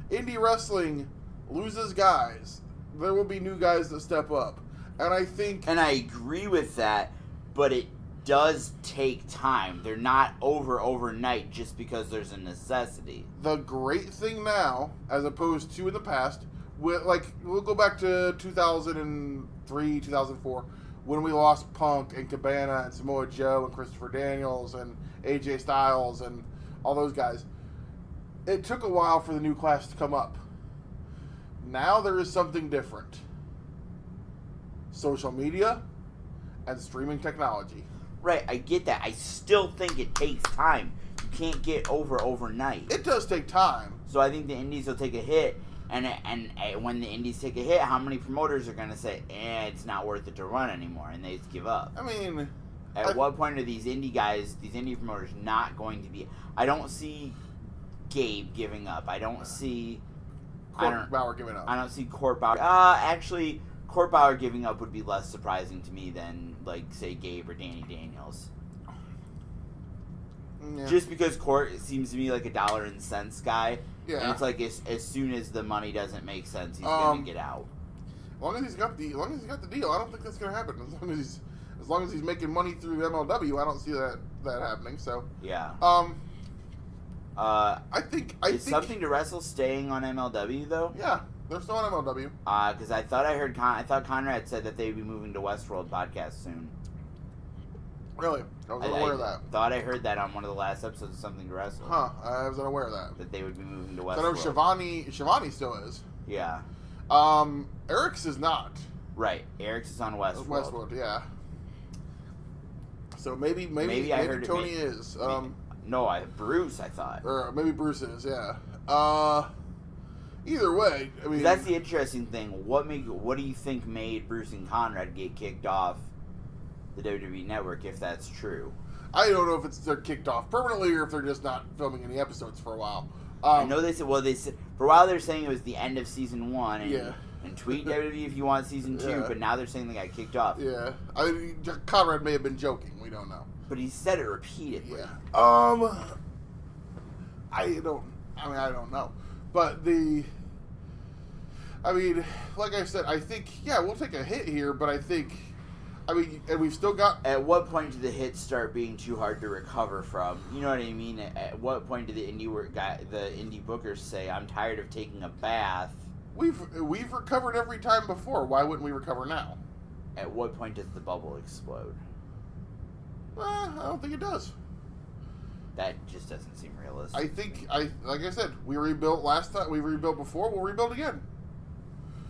indie wrestling loses guys, there will be new guys that step up. And I agree with that, but it does take time. They're not overnight just because there's a necessity. The great thing now, as opposed to in the past, we'll go back to 2003, 2004, when we lost Punk and Cabana and Samoa Joe and Christopher Daniels and AJ Styles and all those guys. It took a while for the new class to come up. Now there is something different. Social media and streaming technology. Right, I get that. I still think it takes time. You can't get overnight. It does take time. So I think the indies will take a hit, and when the indies take a hit, how many promoters are going to say, it's not worth it to run anymore, and they just give up? I mean... At what point are these indie guys, these indie promoters, not going to be... I don't see Gabe giving up. I don't see... Court Bauer giving up. I don't see Court Bauer... actually... Court Bauer giving up would be less surprising to me than, say, Gabe or Danny Daniels. Yeah. Just because Court seems to me like a dollar and cents guy. Yeah. And it's like as soon as the money doesn't make sense, he's gonna get out. As long as he's got the deal, I don't think that's gonna happen. As long as he's making money through MLW, I don't see that happening. So yeah. I think Something to Wrestle staying on MLW though? Yeah, they're still on MLW. Because I thought Conrad said that they'd be moving to Westworld podcast soon. Really? I was unaware of that. Thought I heard that on one of the last episodes of Something to Wrestle. Huh? I was unaware of that. That they would be moving to Westworld. I know Shivani still is. Yeah. Eric's is not. Right. Eric's is on Westworld. Westworld, yeah. So maybe I heard Tony is. Bruce, I thought. Or maybe Bruce is, yeah. Either way, I mean, that's the interesting thing. What do you think made Bruce and Conrad get kicked off the WWE Network, if that's true? I don't know if they're kicked off permanently or if they're just not filming any episodes for a while. I know they said for a while they're saying it was the end of season 1 and, and tweet WWE if you want season 2, but now they're saying they got kicked off. Yeah. I mean, Conrad may have been joking, we don't know. But he said it repeatedly. Yeah. I don't know. But like I said, I think, we'll take a hit here, but and we've still got... At what point do the hits start being too hard to recover from? You know what I mean? At what point do the indie bookers say, I'm tired of taking a bath? We've recovered every time before. Why wouldn't we recover now? At what point does the bubble explode? I don't think it does. That just doesn't seem realistic. I think, like I said, we rebuilt last time. We rebuilt before. We'll rebuild again.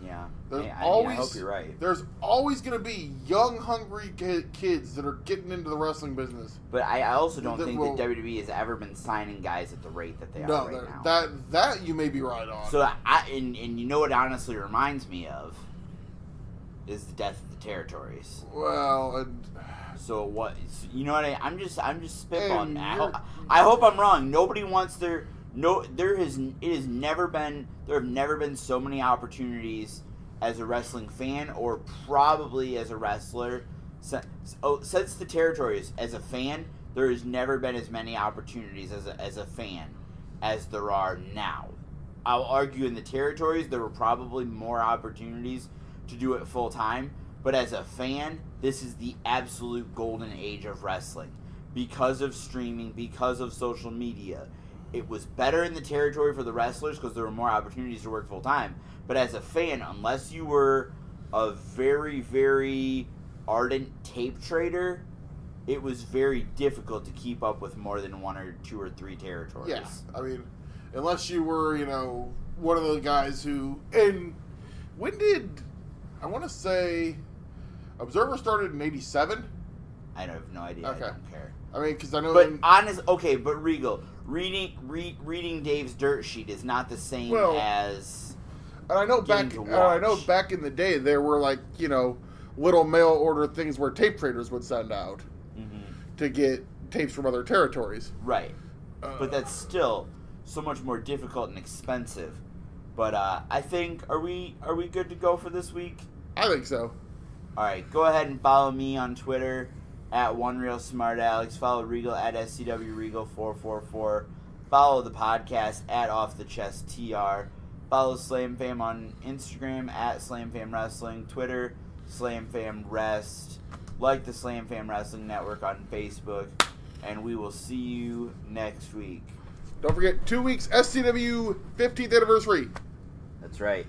Yeah. I hope you're right. There's always going to be young, hungry kids that are getting into the wrestling business. But I also don't think that WWE has ever been signing guys at the rate that they are right now. That you may be right on. So and you know what honestly reminds me of is the death of the territories. Well, and so what? You know what I'm just spitballing. I hope I'm wrong. Nobody wants their. No, there have never been so many opportunities as a wrestling fan or probably as a wrestler since the territories. As a fan, there has never been as many opportunities as a fan as there are now. I'll argue in the territories there were probably more opportunities to do it full time, but as a fan, this is the absolute golden age of wrestling because of streaming, because of social media. It was better in the territory for the wrestlers because there were more opportunities to work full time. But as a fan, unless you were a very, very ardent tape trader, it was very difficult to keep up with more than 1 or 2 or 3 territories. Yeah, I mean, unless you were, one of the guys who... And when did... I want to say... Observer started in 87? I have no idea. Okay. I don't care. I mean, because I know... But Regal, reading Dave's dirt sheet is not the same as... And I know back in the day, there were little mail order things where tape traders would send out to get tapes from other territories. Right. But that's still so much more difficult and expensive. But I think, are we good to go for this week? I think so. All right, go ahead and follow me on Twitter at OneRealSmartAlex. Follow Regal at SCW Regal 444. Follow the podcast at Off the Chest TR. Follow Slam Fam on Instagram at Slam Fam Wrestling. Twitter, Slam Fam Rest. Like the Slam Fam Wrestling Network on Facebook. And we will see you next week. Don't forget, 2 weeks SCW 15th anniversary. That's right.